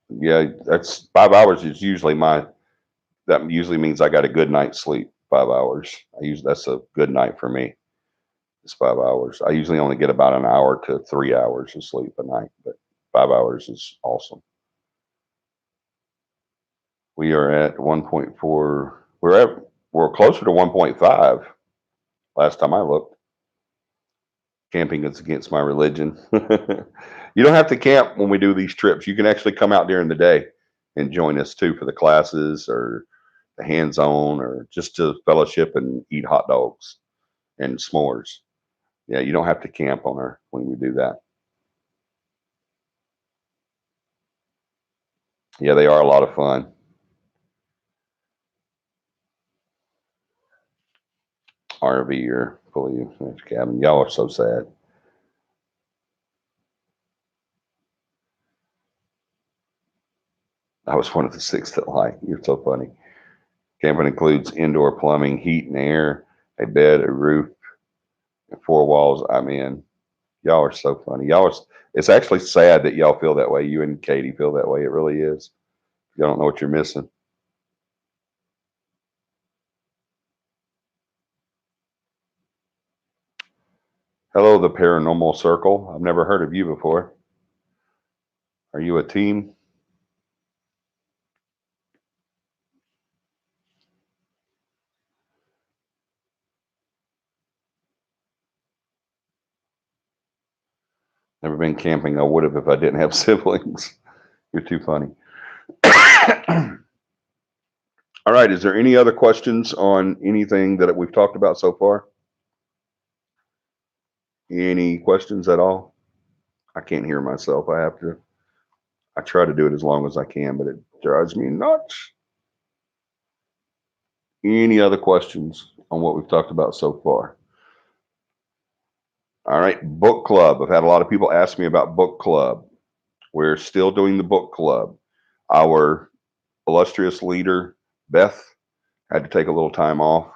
Yeah, that's 5 hours is usually that usually means I got a good night's sleep. 5 hours. That's a good night for me. It's 5 hours. I usually only get about an hour to 3 hours of sleep a night, but 5 hours is awesome. We are at 1.4. We're closer to 1.5 last time I looked. Camping is against my religion. You don't have to camp when we do these trips. You can actually come out during the day and join us too for the classes or the hands-on or just to fellowship and eat hot dogs and s'mores. Yeah, you don't have to camp when we do that. Yeah, they are a lot of fun. RV or fully furnished cabin. Y'all are so sad. I was one of the 6 that like. You're so funny. Camping includes indoor plumbing, heat and air, a bed, a roof, and 4 walls. I'm in. Y'all are so funny. It's actually sad that y'all feel that way. You and Katie feel that way. It really is. You don't know what you're missing. Hello, the Paranormal Circle. I've never heard of you before. Are you a team? Never been camping. I would have if I didn't have siblings. You're too funny. All right. Is there any other questions on anything that we've talked about so far? Any questions at all? I can't hear myself. I try to do it as long as I can, but it drives me nuts. Any other questions on what we've talked about so far? All right, book club. I've had a lot of people ask me about book club. We're still doing the book club. Our illustrious leader, Beth, had to take a little time off.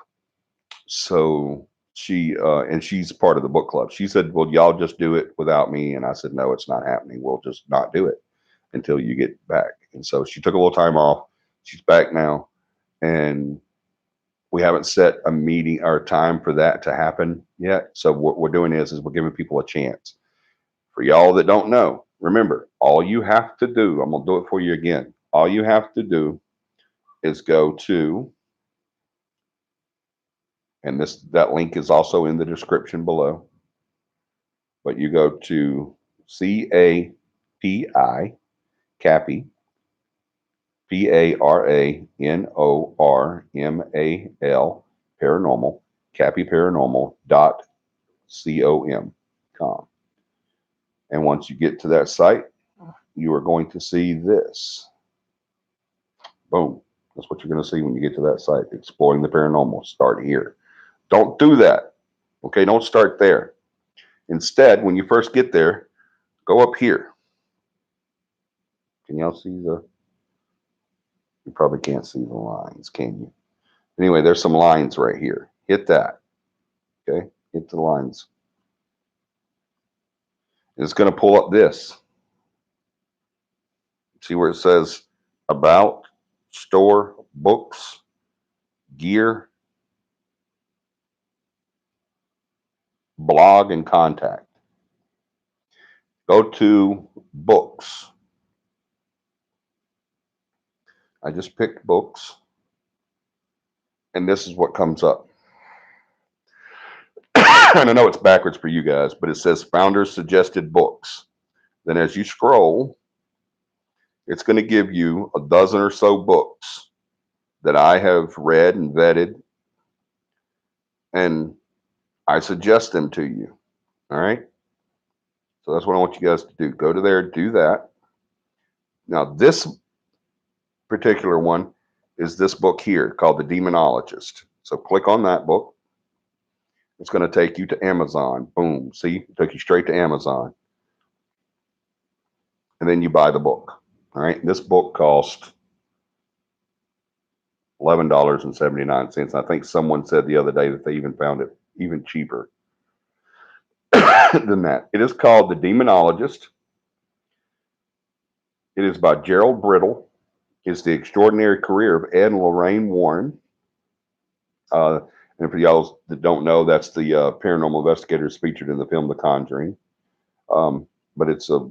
So and she's part of the book club. She said, well, y'all just do it without me. And I said, no, it's not happening. We'll just not do it until you get back. And so she took a little time off. She's back now. And we haven't set a meeting or time for that to happen yet. So what we're doing is we're giving people a chance. For y'all that don't know, remember, all you have to do, I'm going to do it for you again. All you have to do is go to, and that link is also in the description below, but you go to CAPI, Cappy, PARANORMAL, paranormal, Cappy Paranormal .com. And once you get to that site, you are going to see this. Boom. That's what you're going to see when you get to that site. Exploring the paranormal. Start here. Don't do that. Okay, don't start there. Instead, when you first get there, go up here. Can y'all see you probably can't see the lines, can you? Anyway, there's some lines right here. Hit that. Okay, hit the lines. It's going to pull up this. See where it says about, store, books, gear, blog, and contact. Go to books. I just picked books, and this is what comes up. And I know it's backwards for you guys, but it says founders suggested books. Then as you scroll, it's going to give you a dozen or so books that I have read and vetted, and I suggest them to you. All right. So that's what I want you guys to do. Go to there, do that. Now, this particular one is this book here called The Demonologist. So click on that book. It's going to take you to Amazon. Boom. See, it took you straight to Amazon. And then you buy the book. All right. This book cost $11.79. I think someone said the other day that they even found it even cheaper than that. It is called The Demonologist. It is by Gerald Brittle. It's the extraordinary career of Ed and Lorraine Warren. And for y'all that don't know, that's the paranormal investigators featured in the film The Conjuring. But it's a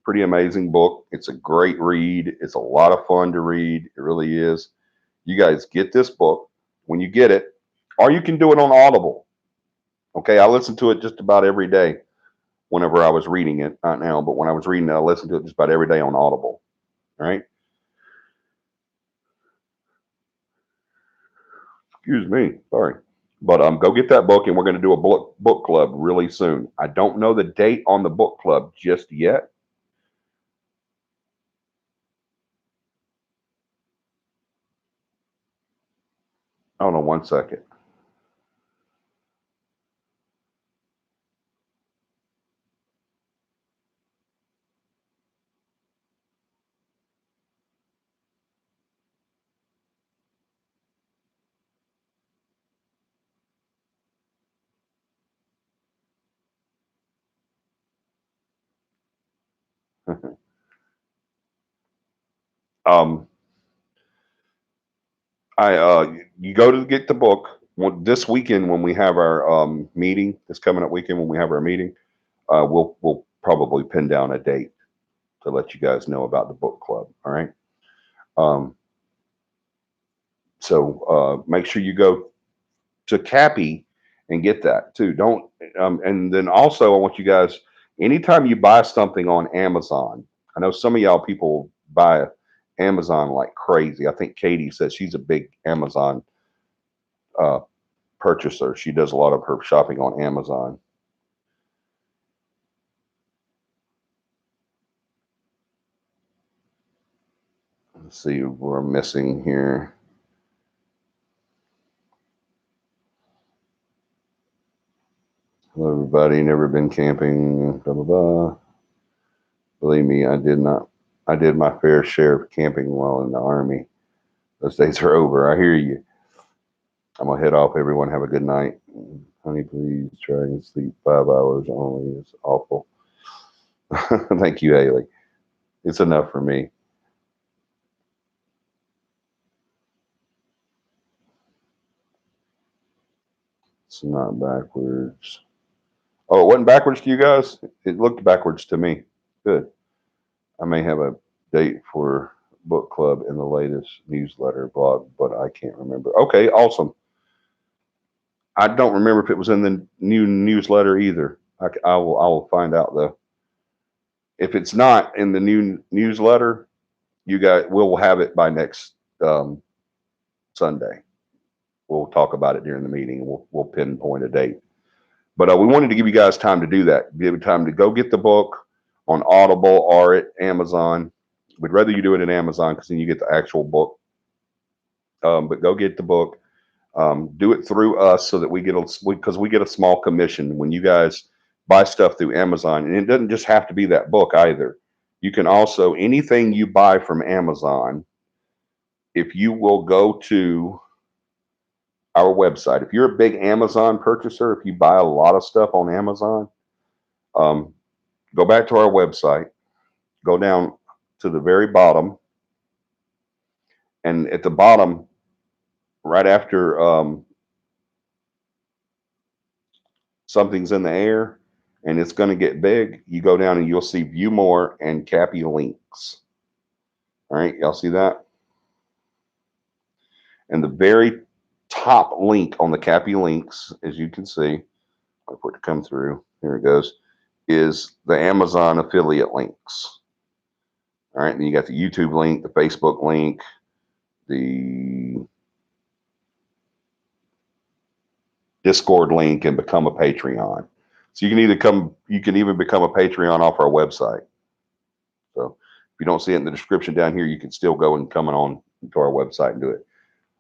pretty amazing book. It's a great read. It's a lot of fun to read. It really is. You guys get this book when you get it, or you can do it on Audible. Okay, I listen to it just about every day whenever I was reading it. Not now, but when I was reading it, I listened to it just about every day on Audible. All right. Excuse me. Sorry. But go get that book, and we're going to do a book club really soon. I don't know the date on the book club just yet. Hold on one second. um, you go to get the book this weekend when we have our meeting. This coming up weekend when we have our meeting, we'll probably pin down a date to let you guys know about the book club. All right. Um, so make sure you go to Cappy and get that too. Don't and then also I want you guys, anytime you buy something on Amazon, I know some of y'all people buy Amazon like crazy. I think Katie says she's a big Amazon uh, purchaser. She does a lot of her shopping on Amazon. Let's see what we're missing here. Hello, everybody. Never been camping. Blah, blah, blah. Believe me, I did not. I did my fair share of camping while in the Army. Those days are over. I hear you. I'm going to head off. Everyone have a good night. Honey, please try and sleep 5 hours only. It's awful. Thank you, Haley. It's enough for me. It's not backwards. Oh, it wasn't backwards to you guys? It looked backwards to me. Good. I may have a date for book club in the latest newsletter blog, but I can't remember. Okay, awesome. I don't remember if it was in the new newsletter either. I will find out though. If it's not in the new newsletter, you guys we'll have it by next um, Sunday. We'll talk about it during the meeting. We'll pinpoint a date. But we wanted to give you guys time to do that. Give you time to go get the book on Audible or at Amazon. We'd rather you do it at Amazon because then you get the actual book. But go get the book. Do it through us so that we get because we get a small commission when you guys buy stuff through Amazon, and it doesn't just have to be that book either. You can also anything you buy from Amazon. If you will go to our website, if you're a big Amazon purchaser, if you buy a lot of stuff on Amazon, um, go back to our website, go down to the very bottom, and at the bottom, right after something's in the air and it's going to get big, you go down and you'll see view more and Cappy links. All right, y'all see that? And the very top link on the Cappy links, as you can see, I'll for it to come through, here it goes, is the Amazon affiliate links. All right, and you got the YouTube link, the Facebook link, the Discord link, and become a Patreon. So you can even become a Patreon off our website. So if you don't see it in the description down here, you can still go and come on to our website and do it.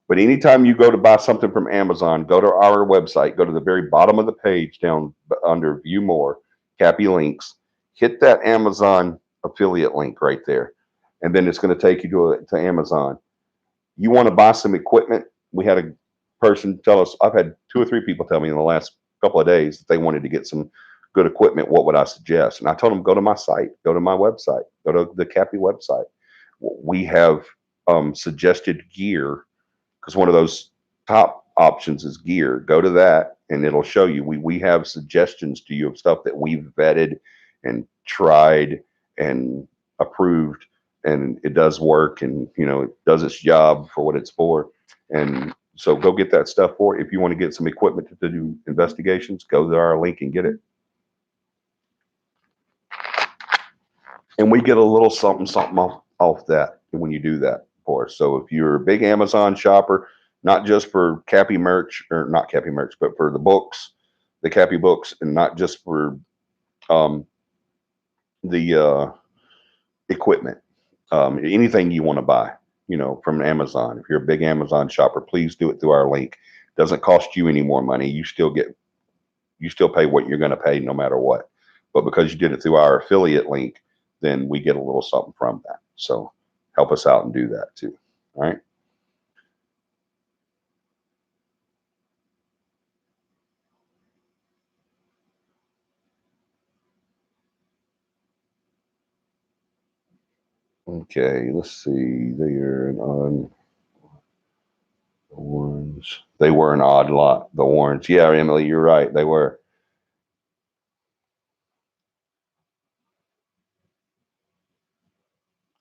But anytime you go to buy something from Amazon, go to our website, go to the very bottom of the page down under View More, Cappy Links, hit that Amazon affiliate link right there. And then it's going to take you to Amazon. You want to buy some equipment? We had a person tell us, I've had 2 or 3 people tell me in the last couple of days that they wanted to get some good equipment. What would I suggest? And I told them, go to my site, go to my website, go to the Cappy website. We have suggested gear because one of those top options is gear. Go to that and it'll show you. We have suggestions to you of stuff that we've vetted and tried and approved, and it does work, and it does its job for what it's for. And so go get that stuff for it. If you want to get some equipment to do investigations, go to our link and get it. And we get a little something off that when you do that for us. So if you're a big Amazon shopper, not just for Cappy merch, or not Cappy merch, but for the books, the Cappy books, and not just for the equipment, anything you want to buy, from Amazon. If you're a big Amazon shopper, please do it through our link. Doesn't cost you any more money. You still pay what you're going to pay no matter what. But because you did it through our affiliate link, then we get a little something from that. So help us out and do that too. All right. Okay, let's see. They are an odd ones. They were an odd lot. The orange. Yeah, Emily, you're right. They were.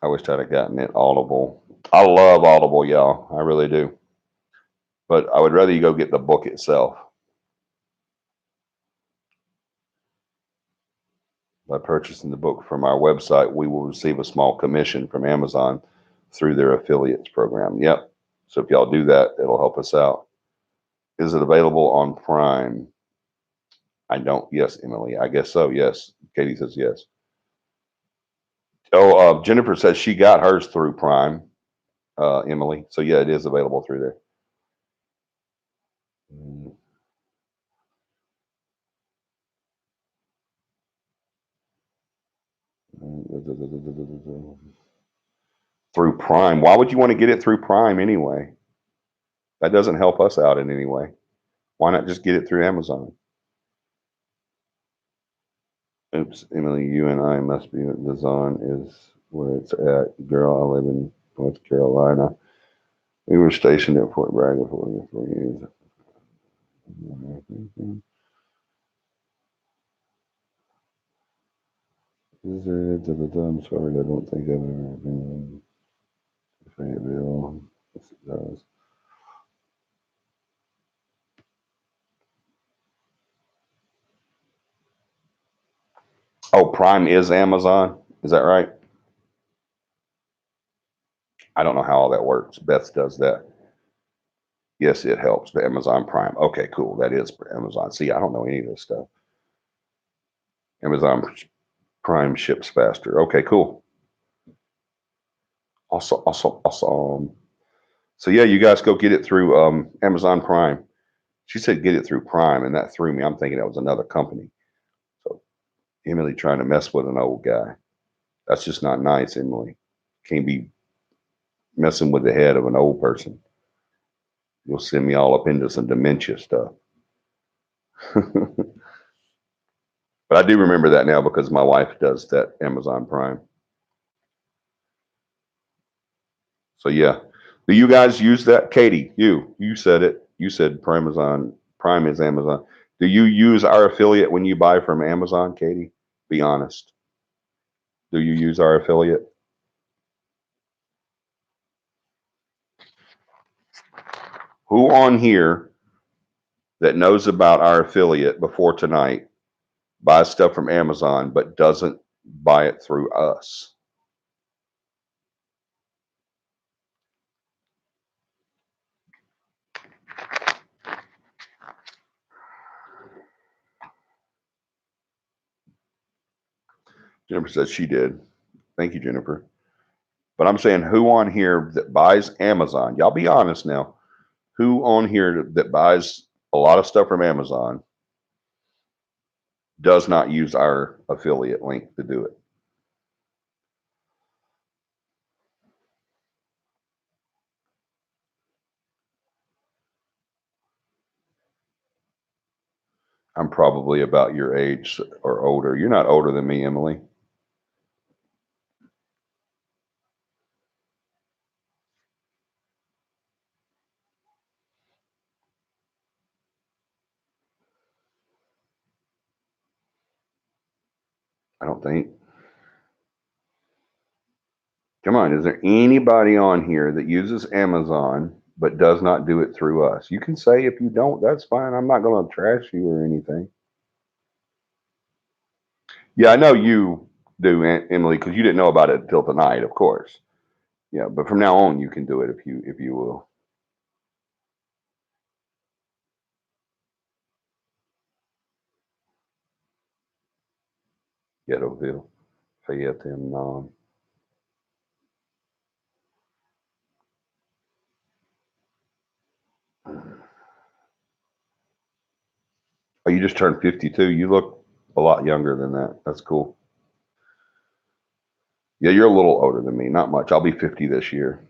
I wish I'd have gotten it Audible. I love Audible, y'all. I really do. But I would rather you go get the book itself. By purchasing the book from our website, we will receive a small commission from Amazon through their affiliates program. Yep. So if y'all do that, it'll help us out. Is it available on Prime? I don't. Yes, Emily. I guess so. Yes. Katie says yes. Oh, Jennifer says she got hers through Prime, Emily. So yeah, it is available through there. Mm. Through Prime. Why would you want to get it through Prime anyway? That doesn't help us out in any way. Why not just get it through Amazon? Oops, Emily, you and I must be. The Zon is where it's at. Girl, I live in North Carolina. We were stationed at Fort Bragg for 4 years. I'm sorry, I don't think I've ever been in Fayetteville. Yes, it does. Oh, Prime is Amazon. Is that right? I don't know how all that works. Beth does that. Yes, it helps. The Amazon Prime. Okay, cool. That is Amazon. See, I don't know any of this stuff. Amazon Prime ships faster. Okay, cool. Awesome, awesome, awesome. So yeah, you guys go get it through Amazon Prime. She said get it through Prime, and that threw me. I'm thinking that was another company. So Emily trying to mess with an old guy. That's just not nice, Emily. Can't be messing with the head of an old person. You'll send me all up into some dementia stuff. But I do remember that now because my wife does that Amazon Prime. So yeah. Do you guys use that? Katie, you said it. You said Prime is Amazon. Do you use our affiliate when you buy from Amazon, Katie? Be honest. Do you use our affiliate? Who on here that knows about our affiliate before tonight buys stuff from Amazon but doesn't buy it through us? Jennifer says she did. Thank you, Jennifer. But I'm saying who on here that buys Amazon? Y'all be honest now. Who on here that buys a lot of stuff from Amazon does not use our affiliate link to do it? I'm probably about your age or older. You're not older than me, Emily. I don't think. Come on, is there anybody on here that uses Amazon but does not do it through us? You can say if you don't, that's fine. I'm not going to trash you or anything. Yeah, I know you do, Emily, because you didn't know about it until tonight, of course. Yeah, but from now on, you can do it if you will. Ghettoville, Fayetteville. Oh, you just turned 52. You look a lot younger than that. That's cool. Yeah, you're a little older than me. Not much. I'll be 50 this year.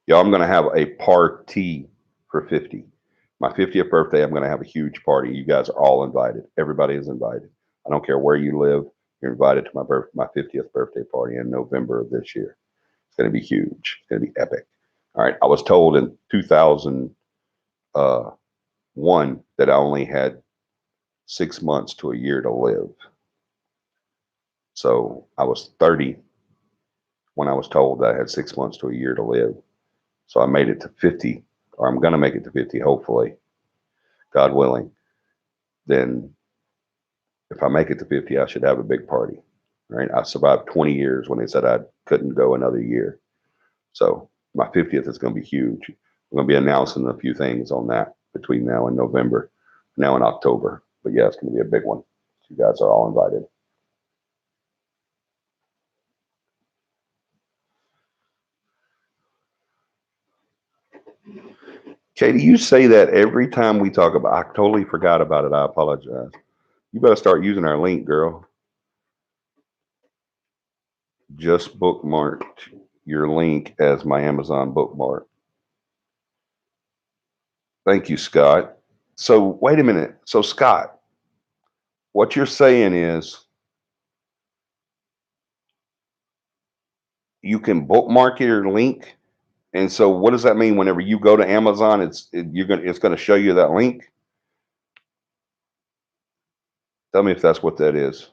Yeah, I'm going to have a party for 50. My 50th birthday, I'm going to have a huge party. You guys are all invited. Everybody is invited. I don't care where you live. You're invited to my 50th birthday party in November of this year. It's going to be huge. It's going to be epic. All right. I was told in 2001 that I only had 6 months to a year to live. So I was 30 when I was told that I had 6 months to a year to live. So I made it to 50, or I'm going to make it to 50, hopefully, God willing. Then if I make it to 50, I should have a big party. Right? I survived 20 years when they said I couldn't go another year. So my 50th is going to be huge. I'm going to be announcing a few things on that between now and November, now and October. But yeah, it's going to be a big one. You guys are all invited. Katie, you say that every time we talk about. I totally forgot about it. I apologize. You better start using our link, girl. Just bookmarked your link as my Amazon bookmark. Thank you, Scott. So wait a minute. So Scott, what you're saying is you can bookmark your link, and so what does that mean? Whenever you go to Amazon, it's gonna show you that link. Tell me if that's what that is.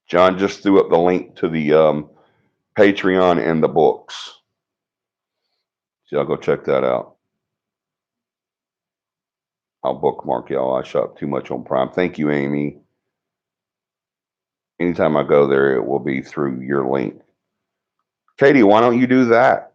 John just threw up the link to the Patreon and the books. So y'all go check that out. I'll bookmark y'all. I shop too much on Prime. Thank you, Amy. Anytime I go there, it will be through your link. Katie, why don't you do that?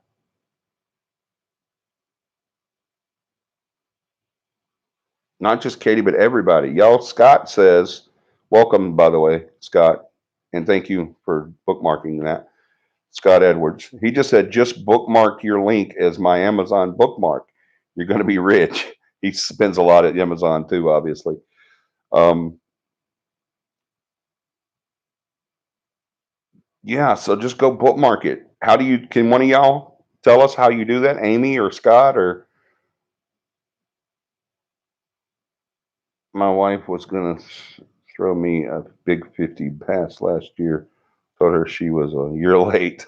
Not just Katie, but everybody. Y'all, Scott says, welcome, by the way, Scott. And thank you for bookmarking that. Scott Edwards. He just said, just bookmark your link as my Amazon bookmark. You're going to be rich. He spends a lot at Amazon too, obviously. Um, yeah, so just go bookmark it. How do you, can one of y'all tell us how you do that? Amy or Scott or my wife was going to throw me a big 50 pass last year. Told her she was a year late.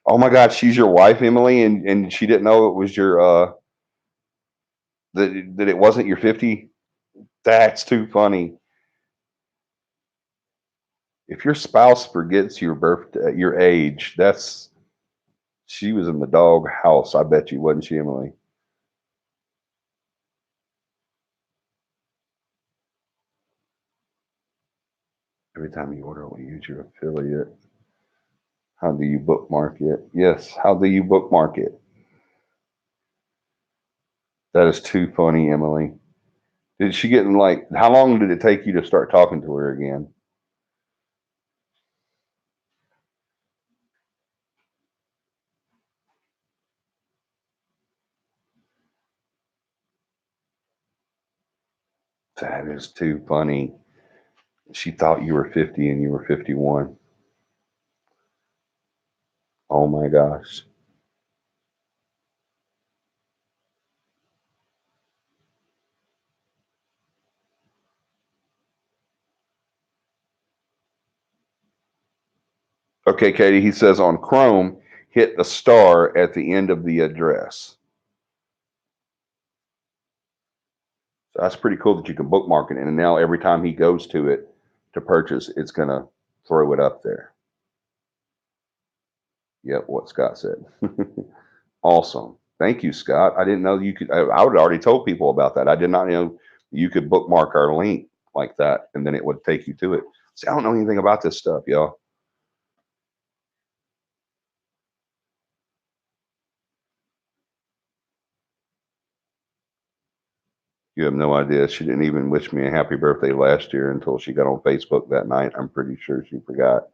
Oh my God, she's your wife, Emily, and she didn't know it was your that it wasn't your 50. That's too funny. If your spouse forgets your birthday, your age, that's she was in the dog house. I bet you, wasn't she, Emily? Every time you order, we use your affiliate. How do you bookmark it? Yes. How do you bookmark it? That is too funny, Emily. Did she get in like? How long did it take you to start talking to her again? That is too funny. She thought you were 50 and you were 51. Oh my gosh. Okay, Katie, he says on Chrome, hit the star at the end of the address. So that's pretty cool that you can bookmark it. And now every time he goes to it to purchase, it's going to throw it up there. Yep, what Scott said. Awesome. Thank you, Scott. I didn't know you could. I would already told people about that. I did not know you could bookmark our link like that and then it would take you to it. See, I don't know anything about this stuff, y'all. You have no idea. She didn't even wish me a happy birthday last year until she got on Facebook that night. I'm pretty sure she forgot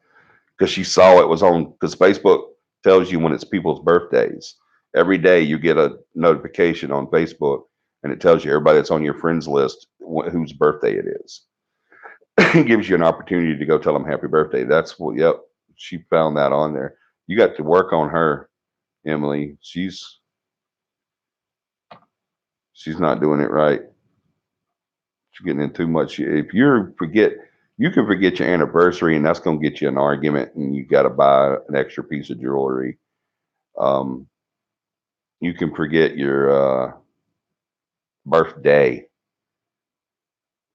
because she saw it was on, because Facebook tells you when it's people's birthdays. Every day you get a notification on Facebook and it tells you everybody that's on your friends list whose birthday it is. It gives you an opportunity to go tell them happy birthday. That's what, yep, she found that on there. You got to work on her, Emily. She's not doing it right. She's getting in too much. If you forget, you can forget your anniversary, and that's going to get you an argument, and you got to buy an extra piece of jewelry. Um, you can forget your birthday,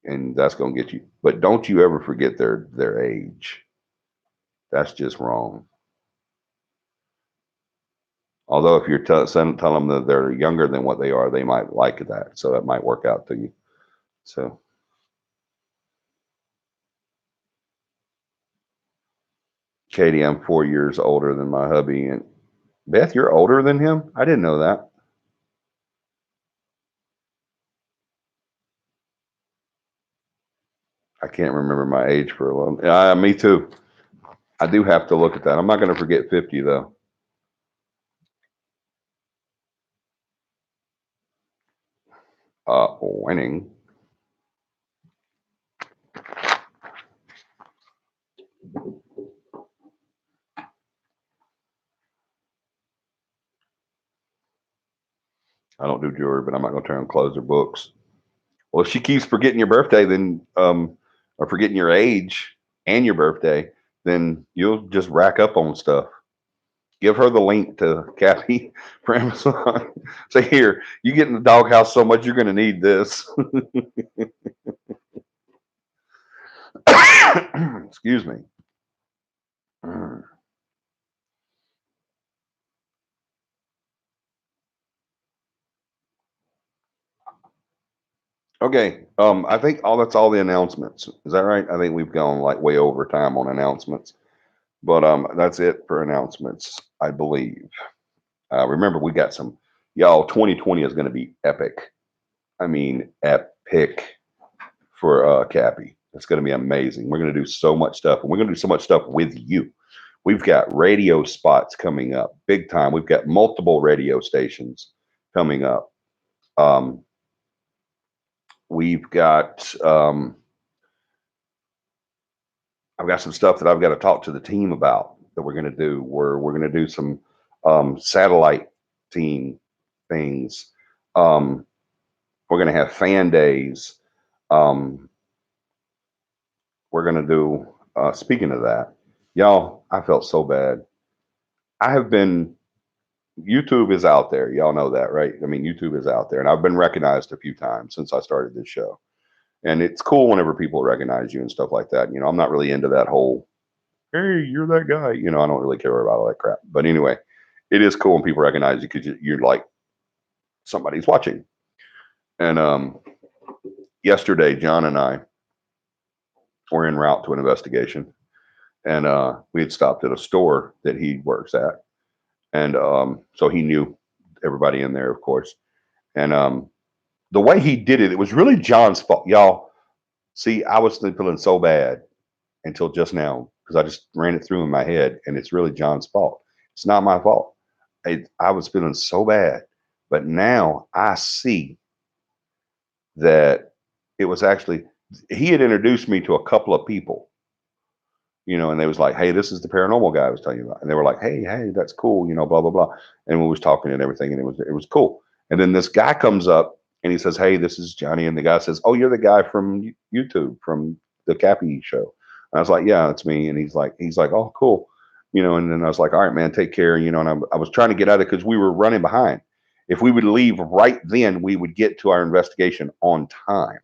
and that's going to get you. But don't you ever forget their age. That's just wrong. Although if you're tell them that they're younger than what they are, they might like that, so that might work out to you. So, Katie, I'm 4 years older than my hubby, and Beth, you're older than him. I didn't know that. I can't remember my age for a long. Yeah, me too. I do have to look at that. I'm not going to forget 50 though. Winning. I don't do jewelry, but I'm not going to turn on clothes or books. Well, if she keeps forgetting your birthday, then or forgetting your age and your birthday, then you'll just rack up on stuff. Give her the link to Cappy for Amazon. Say, here, you get in the doghouse so much, you're going to need this. Excuse me. Okay. I think that's all the announcements. Is that right? I think we've gone like way over time on announcements, but that's it for announcements, I believe. Remember, we got some y'all. 2020 is going to be epic. I mean, epic for Cappy. It's going to be amazing. We're going to do so much stuff, and we're going to do so much stuff with you. We've got radio spots coming up big time. We've got multiple radio stations coming up. Um, we've got I've got some stuff that I've got to talk to the team about that we're going to do. We're going to do some satellite team things. We're going to have fan days. Um, we're going to do. Speaking of that, y'all, I felt so bad. I have been. YouTube is out there. Y'all know that, right? I mean, YouTube is out there, and I've been recognized a few times since I started this show. And it's cool whenever people recognize you and stuff like that. You know, I'm not really into that whole hey, you're that guy. You know, I don't really care about all that crap. But anyway, it is cool when people recognize you because you're like somebody's watching. And yesterday, John and I were en route to an investigation, and we had stopped at a store that he works at, and so he knew everybody in there, of course. And the way he did it, it was really John's fault, y'all. See, I was feeling so bad until just now because I just ran it through in my head, and it's really John's fault. It's not my fault. I was feeling so bad, but now I see that it was actually he had introduced me to a couple of people, you know, and they was like, "Hey, this is the paranormal guy I was telling you about," and they were like, "Hey, that's cool," you know, blah blah blah, and we was talking and everything, and it was cool. And then this guy comes up and he says, "Hey, this is Johnny," and the guy says, "Oh, you're the guy from YouTube from the Cappy show." And I was like, "Yeah, it's me," and he's like, "Oh, cool," you know, and then I was like, "All right, man, take care," you know, and I was trying to get out of it because we were running behind. If we would leave right then, we would get to our investigation on time,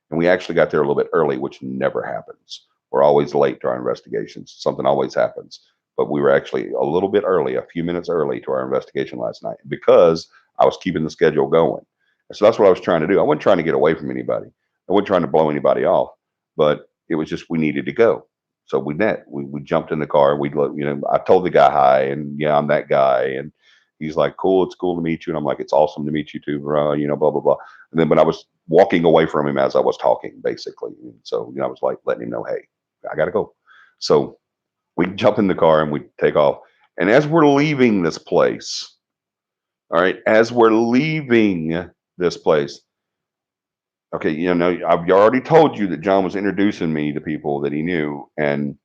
and we actually got there a little bit early, which never happens. We're always late to our investigations. Something always happens. But we were actually a little bit early, a few minutes early to our investigation last night because I was keeping the schedule going. And so that's what I was trying to do. I wasn't trying to get away from anybody. I wasn't trying to blow anybody off, but it was just we needed to go. So we met. We jumped in the car. I told the guy hi, and yeah, I'm that guy. And he's like, "Cool, it's cool to meet you." And I'm like, "It's awesome to meet you too, bro." You know, blah blah blah. And then, but I was walking away from him as I was talking, basically. And so, I was like letting him know, "Hey, I gotta go." So we jump in the car and we take off. And as we're leaving this place, all right, as we're leaving this place, okay, I've already told you that John was introducing me to people that he knew, and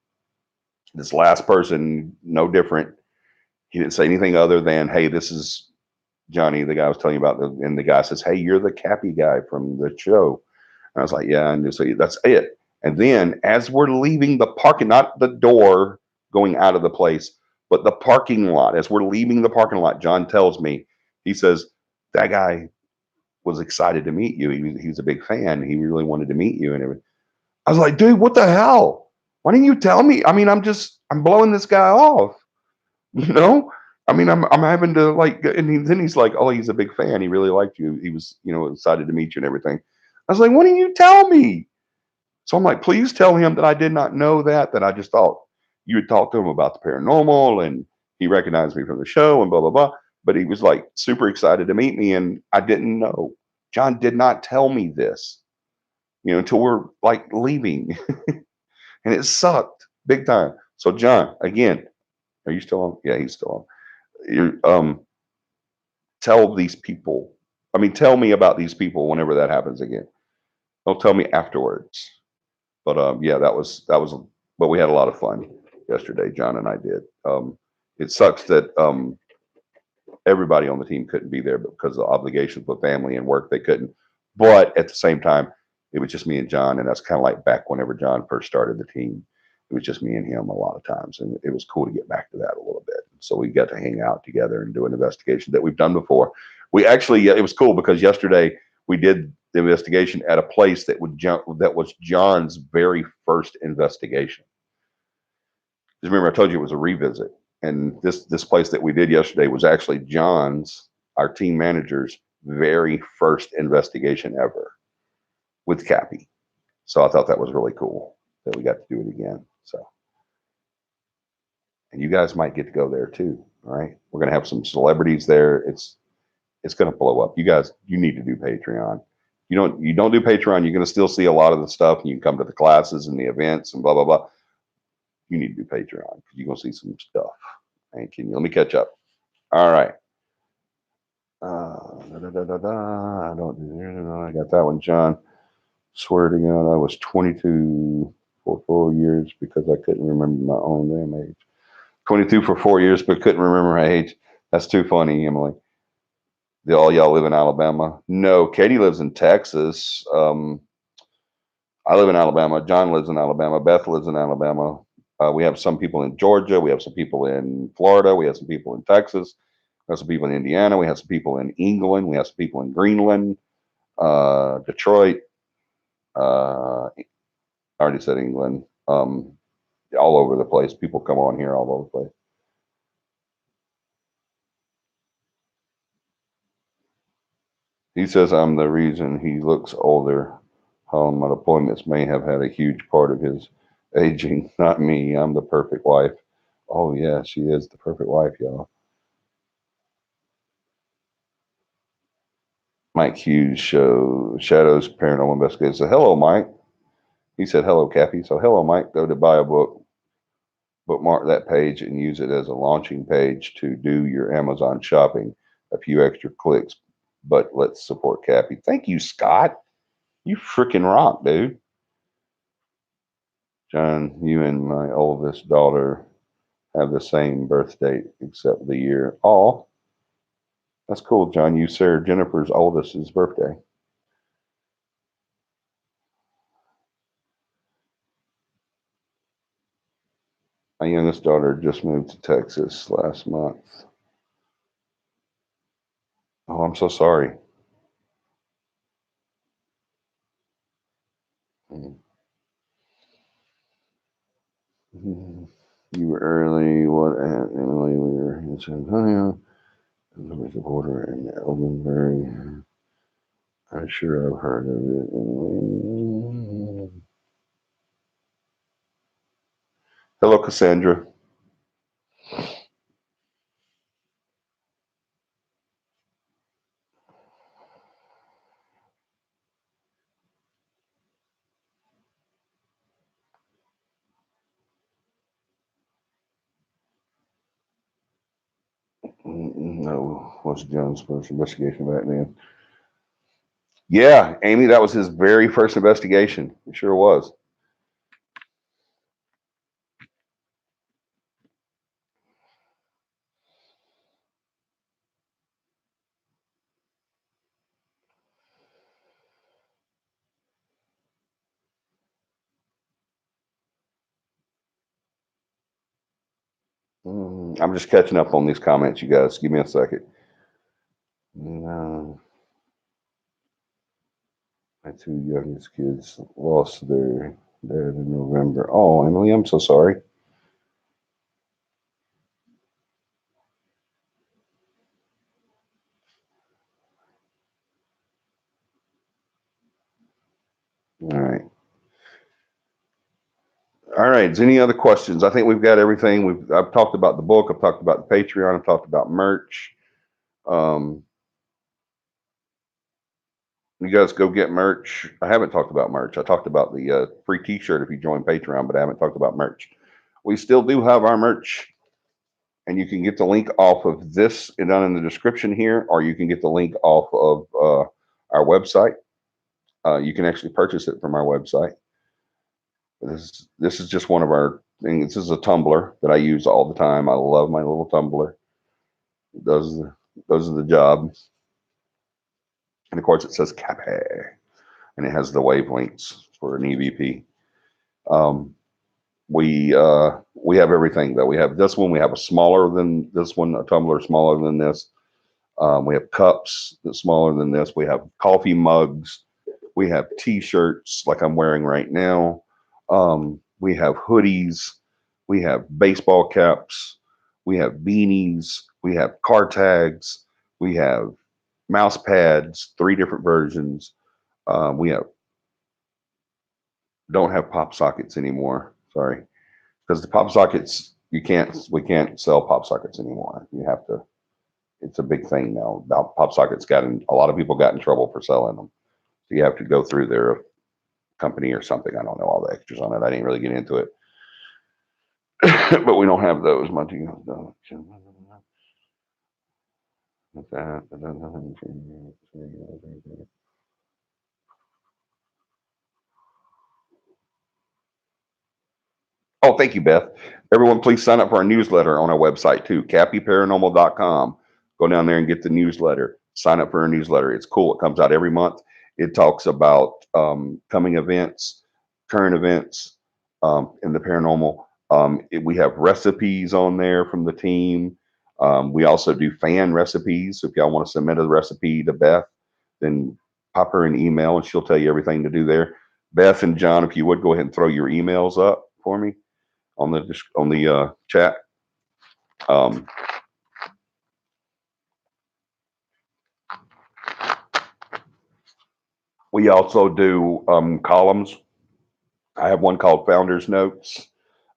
this last person, no different. He didn't say anything other than, "Hey, this is Johnny, the guy I was telling you about." And the guy says, "Hey, you're the Cappy guy from the show." And I was like, "Yeah," and so that's it. And then as we're leaving the parking, not the door going out of the place, but the parking lot, as we're leaving the parking lot, John tells me, he says, "That guy was excited to meet you. He was a big fan. He really wanted to meet you and everything." I was like, "Dude, what the hell? Why didn't you tell me? I mean, I'm blowing this guy off, you know? I mean, I'm having to like," and then he's like, "Oh, he's a big fan. He really liked you. He was, excited to meet you and everything." I was like, "Why didn't you tell me?" So I'm like, "Please tell him that I did not know that I just thought you had talked to him about the paranormal and he recognized me from the show and blah, blah, blah." But he was like super excited to meet me and I didn't know. John did not tell me this. until we're like leaving. And it sucked big time. So John, again, are you still on? Yeah, he's still on. Tell these people. I mean, tell me about these people whenever that happens again. Don't tell me afterwards. But yeah, that was. But we had a lot of fun yesterday. John and I did. It sucks that everybody on the team couldn't be there because of obligations with family and work. They couldn't. But at the same time, it was just me and John, and that's kind of like back whenever John first started the team. It was just me and him a lot of times, and it was cool to get back to that a little bit. So we got to hang out together and do an investigation that we've done before. We actually, yeah, it was cool because yesterday we did the investigation at a place that was John's very first investigation. Just remember, I told you it was a revisit, and this place that we did yesterday was actually John's, our team manager's, very first investigation ever with Cappy. So I thought that was really cool that we got to do it again. So, and you guys might get to go there too. All right, we're gonna have some celebrities there. It's gonna blow up. You guys, you need to do Patreon. You don't do Patreon, you're gonna still see a lot of the stuff, and you can come to the classes and the events and blah blah blah. You need to do Patreon because you're gonna see some stuff. Thank you. Let me catch up. All right. I don't do. I got that one, John. Swear to God, I was 22 for 4 years because I couldn't remember my own damn age. 22 for 4 years, but couldn't remember my age. That's too funny, Emily. Do all y'all live in Alabama? No, Katie lives in Texas. I live in Alabama. John lives in Alabama. Beth lives in Alabama. We have some people in Georgia. We have some people in Florida. We have some people in Texas. We have some people in Indiana. We have some people in England. We have some people in Greenland, Detroit. I already said England. All over the place. People come on here all over the place. He says I'm the reason he looks older. My appointments may have had a huge part of his aging. Not me. I'm the perfect wife. Oh yeah, she is the perfect wife, y'all. Mike Hughes show Shadows Paranormal Investigators. So hello, Mike. He said hello, Cappy. So hello, Mike. Go to buy a book, bookmark that page, and use it as a launching page to do your Amazon shopping. A few extra clicks, but let's support Cappy. Thank you, Scott. You freaking rock, dude. John, you and my oldest daughter have the same birth date except the year. Oh, that's cool, John. You, Sarah Jennifer's oldest's birthday. My youngest daughter just moved to Texas last month. Oh, I'm so sorry. You were early. What, Emily? We were in San Antonio, the border in Eldenberry. I'm sure I've heard of it. Emily. Hello, Cassandra. No, what's John's first investigation back then? Yeah, Amy, that was his very first investigation. It sure was. I'm just catching up on these comments, you guys. Give me a second. No, my two youngest kids lost their dad in November. Oh, Emily, I'm so sorry. All right. All right. Is any other questions? I think we've got everything. I've talked about the book. I've talked about the Patreon. I've talked about merch. Um, You guys go get merch. I haven't talked about merch. I talked about the free T-shirt if you join Patreon, but I haven't talked about merch. We still do have our merch, and you can get the link off of this and down in the description here, or you can get the link off of our website. You can actually purchase it from our website. This is just one of our things. This is a tumbler that I use all the time. I love my little tumbler. It does the job. And of course, it says Cappy, and it has the wavelengths for an EVP. We have everything though. We have this one. We have a smaller than this one, a tumbler smaller than this. We have cups that's smaller than this. We have coffee mugs. We have T-shirts like I'm wearing right now. We have hoodies. We have baseball caps. We have beanies. We have car tags. We have mouse pads, 3 different versions. We don't have pop sockets anymore. Sorry, because the pop sockets we can't sell pop sockets anymore. You have to. It's a big thing now. About pop sockets a lot of people got in trouble for selling them. So you have to go through their company or something. I don't know all the extras on it. I didn't really get into it, but we don't have those. Oh, thank you, Beth. Everyone, please sign up for our newsletter on our website too, CAPIParanormal.com. Go down there and get the newsletter. Sign up for our newsletter. It's cool. It comes out every month. It talks about coming events, current events in the paranormal. We have recipes on there from the team. We also do fan recipes. So if y'all want to submit a recipe to Beth, then pop her an email and she'll tell you everything to do there. Beth and John, if you would go ahead and throw your emails up for me on the chat. We also do columns. I have one called Founders Notes.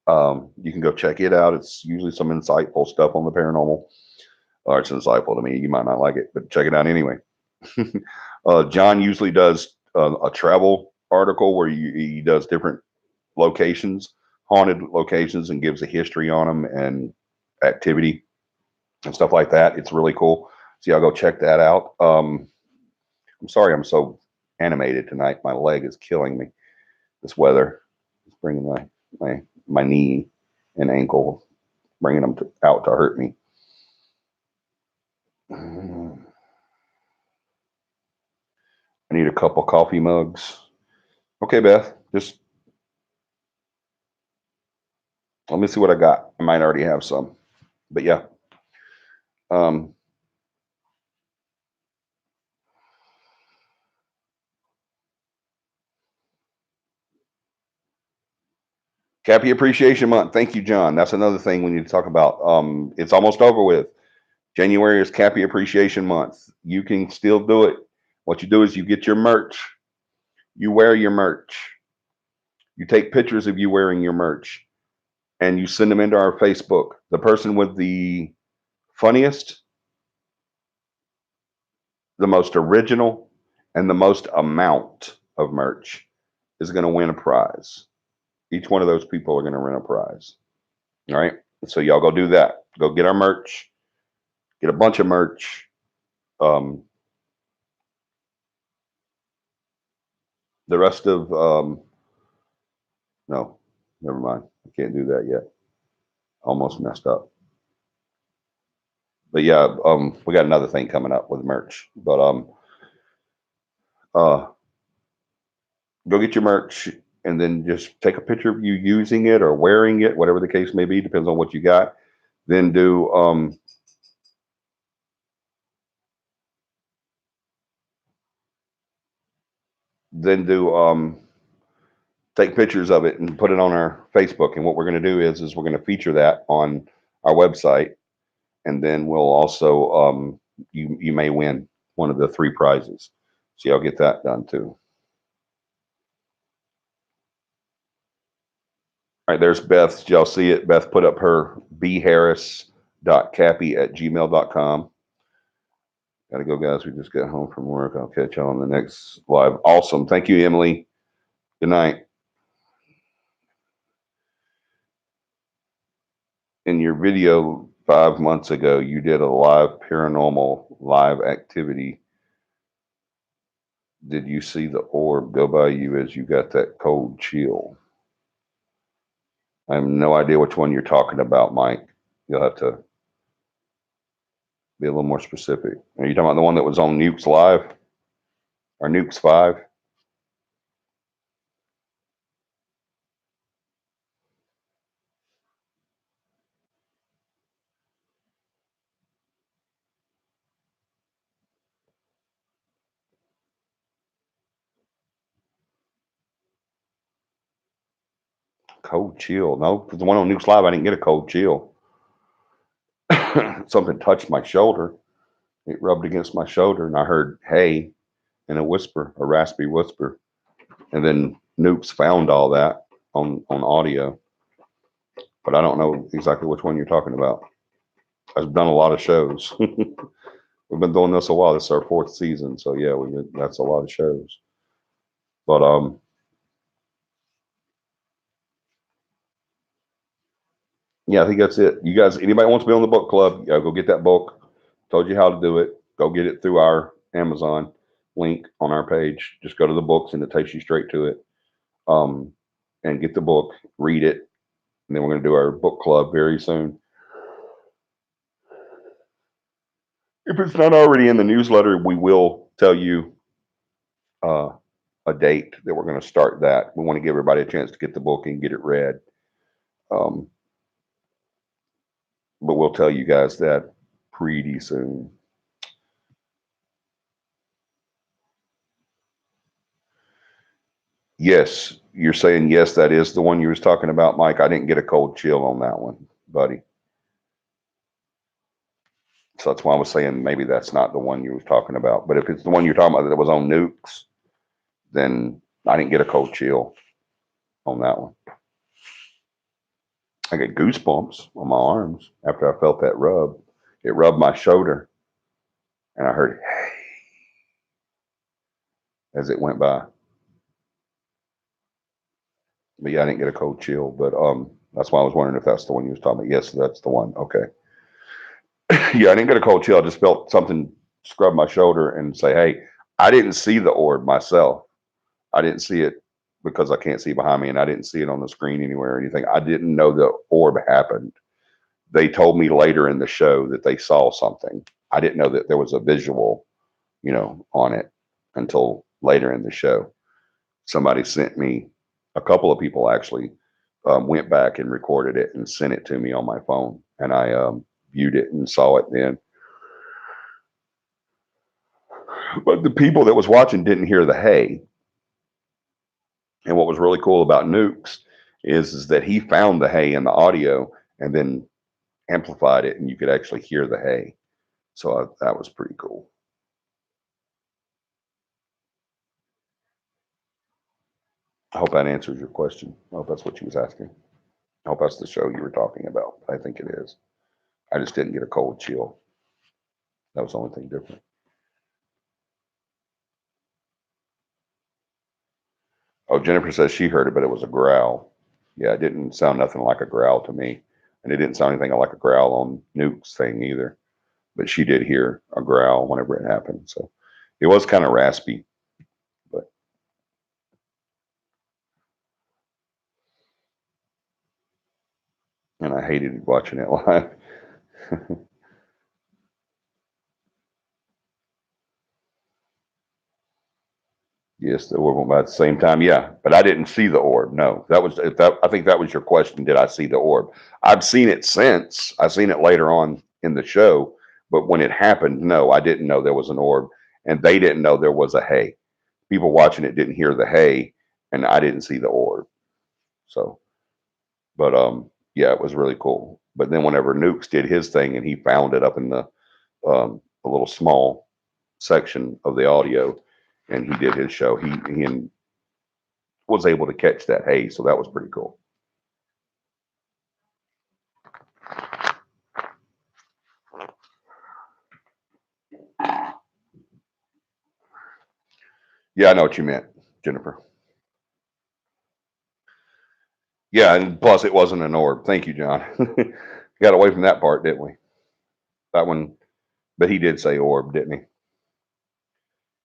You can go check it out. It's usually some insightful stuff on the paranormal. Or it's insightful to me. You might not like it, but check it out anyway. John usually does a travel article where he does different locations, haunted locations, and gives a history on them and activity and stuff like that. It's really cool. So y'all go check that out. I'm sorry I'm so animated tonight. My leg is killing me. This weather is bringing my knee and ankle, bringing them out to hurt me. I need a couple coffee mugs. Okay, Beth, just let me see what I got. I might already have some, but yeah. Cappy Appreciation Month. Thank you, John. That's another thing we need to talk about. It's almost over with. January is Cappy Appreciation Month. You can still do it. What you do is you get your merch. You wear your merch. You take pictures of you wearing your merch and you send them into our Facebook. The person with the funniest, the most original, and the most amount of merch is going to win a prize. Each one of those people are going to win a prize. All right. So y'all go do that. Go get our merch. Get a bunch of merch. The rest of no, never mind. I can't do that yet. Almost messed up. But yeah, we got another thing coming up with merch. But go get your merch and then just take a picture of you using it or wearing it, whatever the case may be, depends on what you got. Then take pictures of it and put it on our Facebook. And what we're going to do is we're going to feature that on our website, and then we'll also you may win one of the 3 prizes. So y'all get that done too. All right, there's Beth. Did y'all see it? Beth put up her bharris.cappy@gmail.com. Gotta go, guys. We just got home from work. I'll catch y'all on the next live. Awesome. Thank you, Emily. Good night. In your video 5 months ago, you did a live paranormal live activity. Did you see the orb go by you as you got that cold chill? I have no idea which one you're talking about, Mike. You'll have to be a little more specific. Are you talking about the one that was on Nukes Live or Nukes 5? Cold chill. No, the one on Nukes Live, I didn't get a cold chill. Something touched my shoulder. It rubbed against my shoulder, and I heard "hey" in a whisper, a raspy whisper. And then Nukes found all that on audio, but I don't know exactly which one you're talking about. I've done a lot of shows. We've been doing this a while. This is our 4th season, so yeah, that's a lot of shows. But yeah, I think that's it. You guys, anybody wants to be on the book club, yeah, go get that book. Told you how to do it. Go get it through our Amazon link on our page. Just go to the books and it takes you straight to it. And get the book, read it, and then we're going to do our book club very soon. If it's not already in the newsletter, we will tell you uh, a date that we're going to start that. We want to give everybody a chance to get the book and get it read. Um, but we'll tell you guys that pretty soon. Yes, you're saying yes, that is the one you was talking about, Mike. I didn't get a cold chill on that one, buddy. So that's why I was saying maybe that's not the one you was talking about. But if it's the one you're talking about that was on Nukes, then I didn't get a cold chill on that one. I get goosebumps on my arms after I felt that rub. It rubbed my shoulder, and I heard "hey" as it went by. But yeah, I didn't get a cold chill. But that's why I was wondering if that's the one you was talking about. Yes, that's the one. Okay. Yeah, I didn't get a cold chill. I just felt something scrub my shoulder and say, "Hey." I didn't see the orb myself. I didn't see it because I can't see behind me, and I didn't see it on the screen anywhere or anything. I didn't know the orb happened. They told me later in the show that they saw something. I didn't know that there was a visual, on it until later in the show. Somebody sent me, a couple of people actually went back and recorded it and sent it to me on my phone, and I viewed it and saw it then. But the people that was watching didn't hear the "hey." And what was really cool about Nukes is that he found the "hey" in the audio and then amplified it, and you could actually hear the "hey." So that was pretty cool. I hope that answers your question. I hope that's what you was asking. I hope that's the show you were talking about. I think it is. I just didn't get a cold chill. That was the only thing different. Oh, Jennifer says she heard it, but it was a growl. Yeah, it didn't sound nothing like a growl to me. And it didn't sound anything like a growl on Nuke's thing either. But she did hear a growl whenever it happened. So it was kind of raspy, but and I hated watching it live. Yes, the orb went by at the same time. Yeah, but I didn't see the orb. No, that was if that. I think that was your question. Did I see the orb? I've seen it since. I've seen it later on in the show, but when it happened, no, I didn't know there was an orb, and they didn't know there was a "hey." People watching it didn't hear the "hey," and I didn't see the orb. So, but yeah, it was really cool. But then whenever Nukes did his thing and he found it up in the a little small section of the audio, and he did his show, he was able to catch that "hey," so that was pretty cool. Yeah, I know what you meant, Jennifer. Yeah, and plus it wasn't an orb. Thank you, John. Got away from that part, didn't we? That one, but he did say orb, didn't he?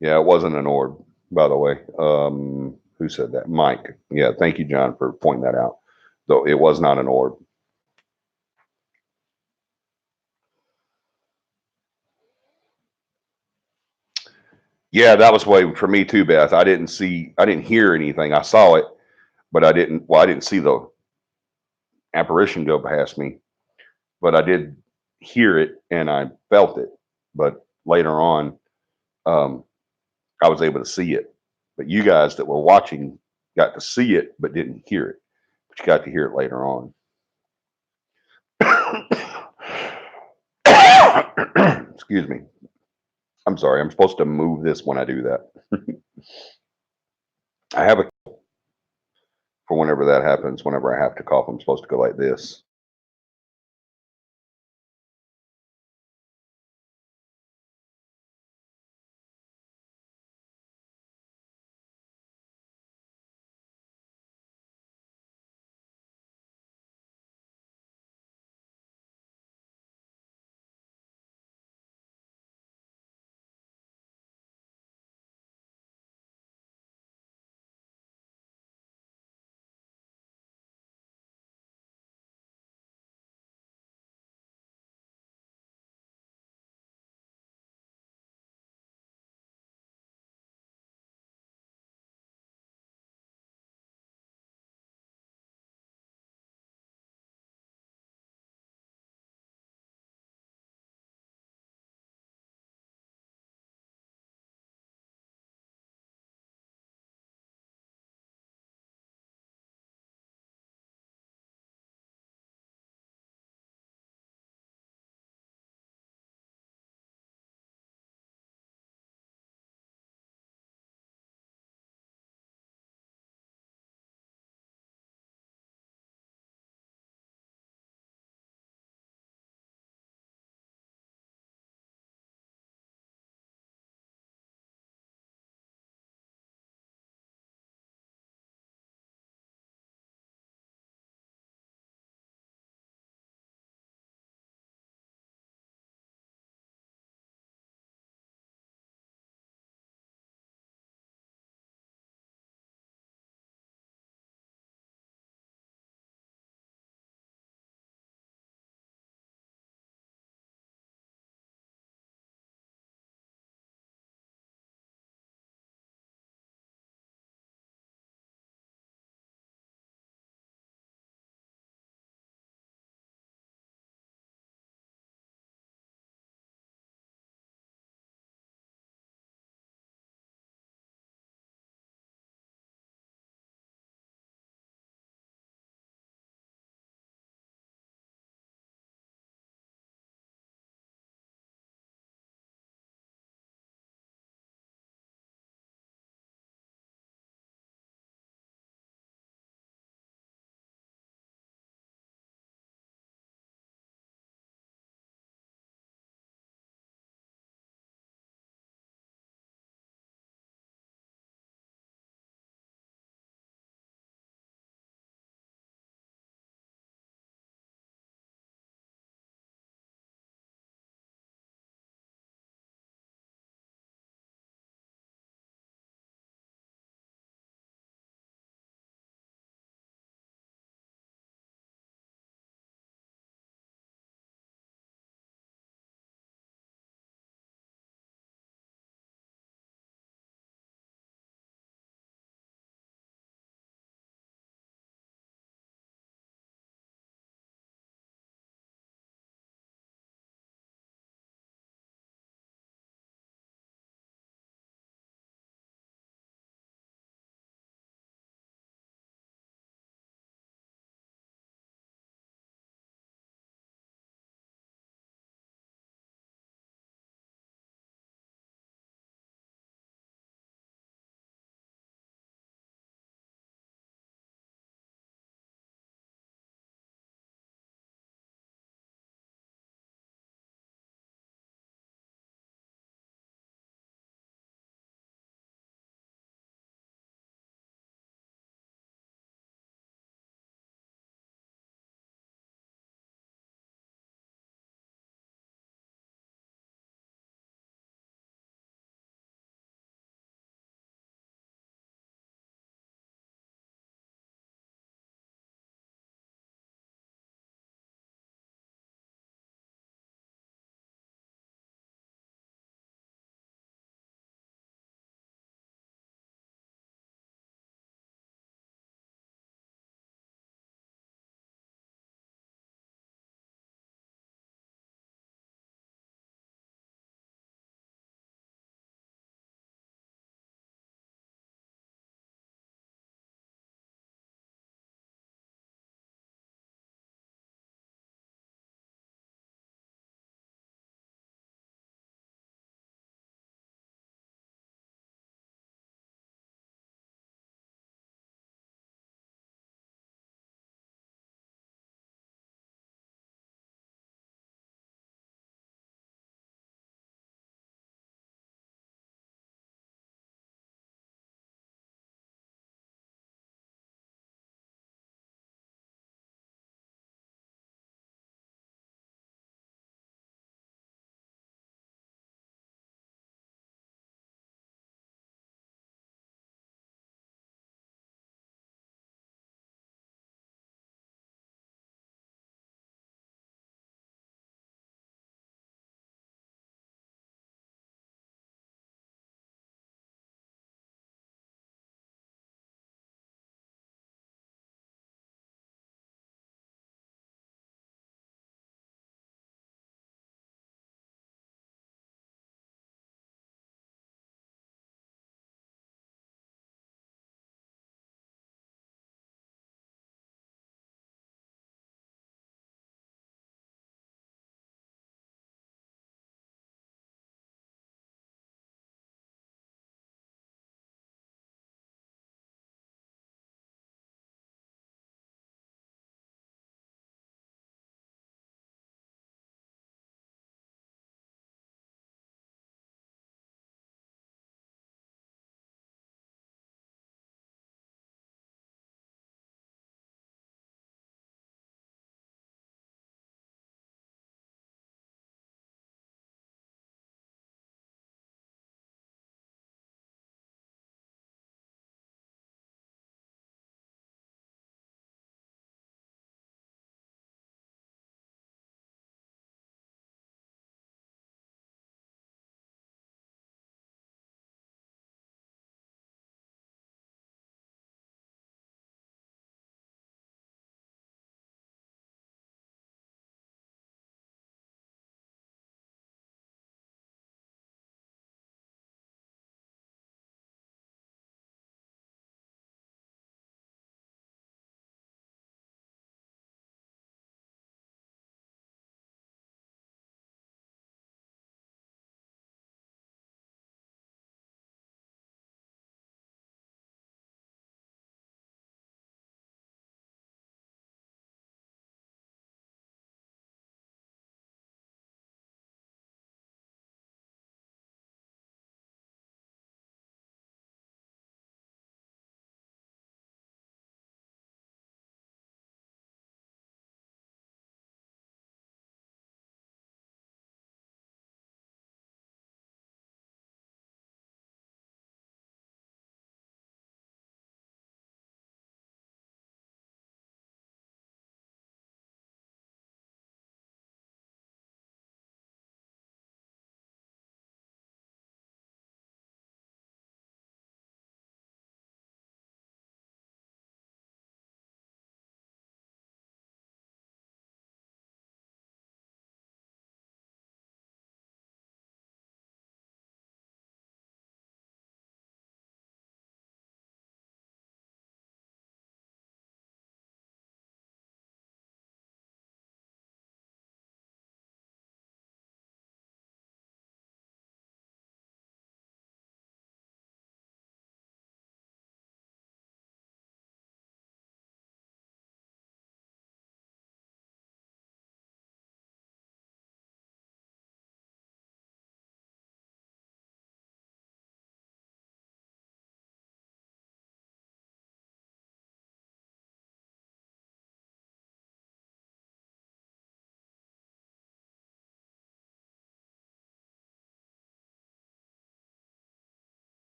Yeah, it wasn't an orb, by the way. Who said that? Mike. Yeah, thank you, John, for pointing that out. Though it was not an orb. Yeah, that was way for me too, Beth. I didn't hear anything. I saw it, but I didn't see the apparition go past me, but I did hear it and I felt it. But later on, um, I was able to see it. But you guys that were watching got to see it, but didn't hear it. But you got to hear it later on. Excuse me. I'm sorry. I'm supposed to move this when I do that. I have a for whenever that happens. Whenever I have to cough, I'm supposed to go like this.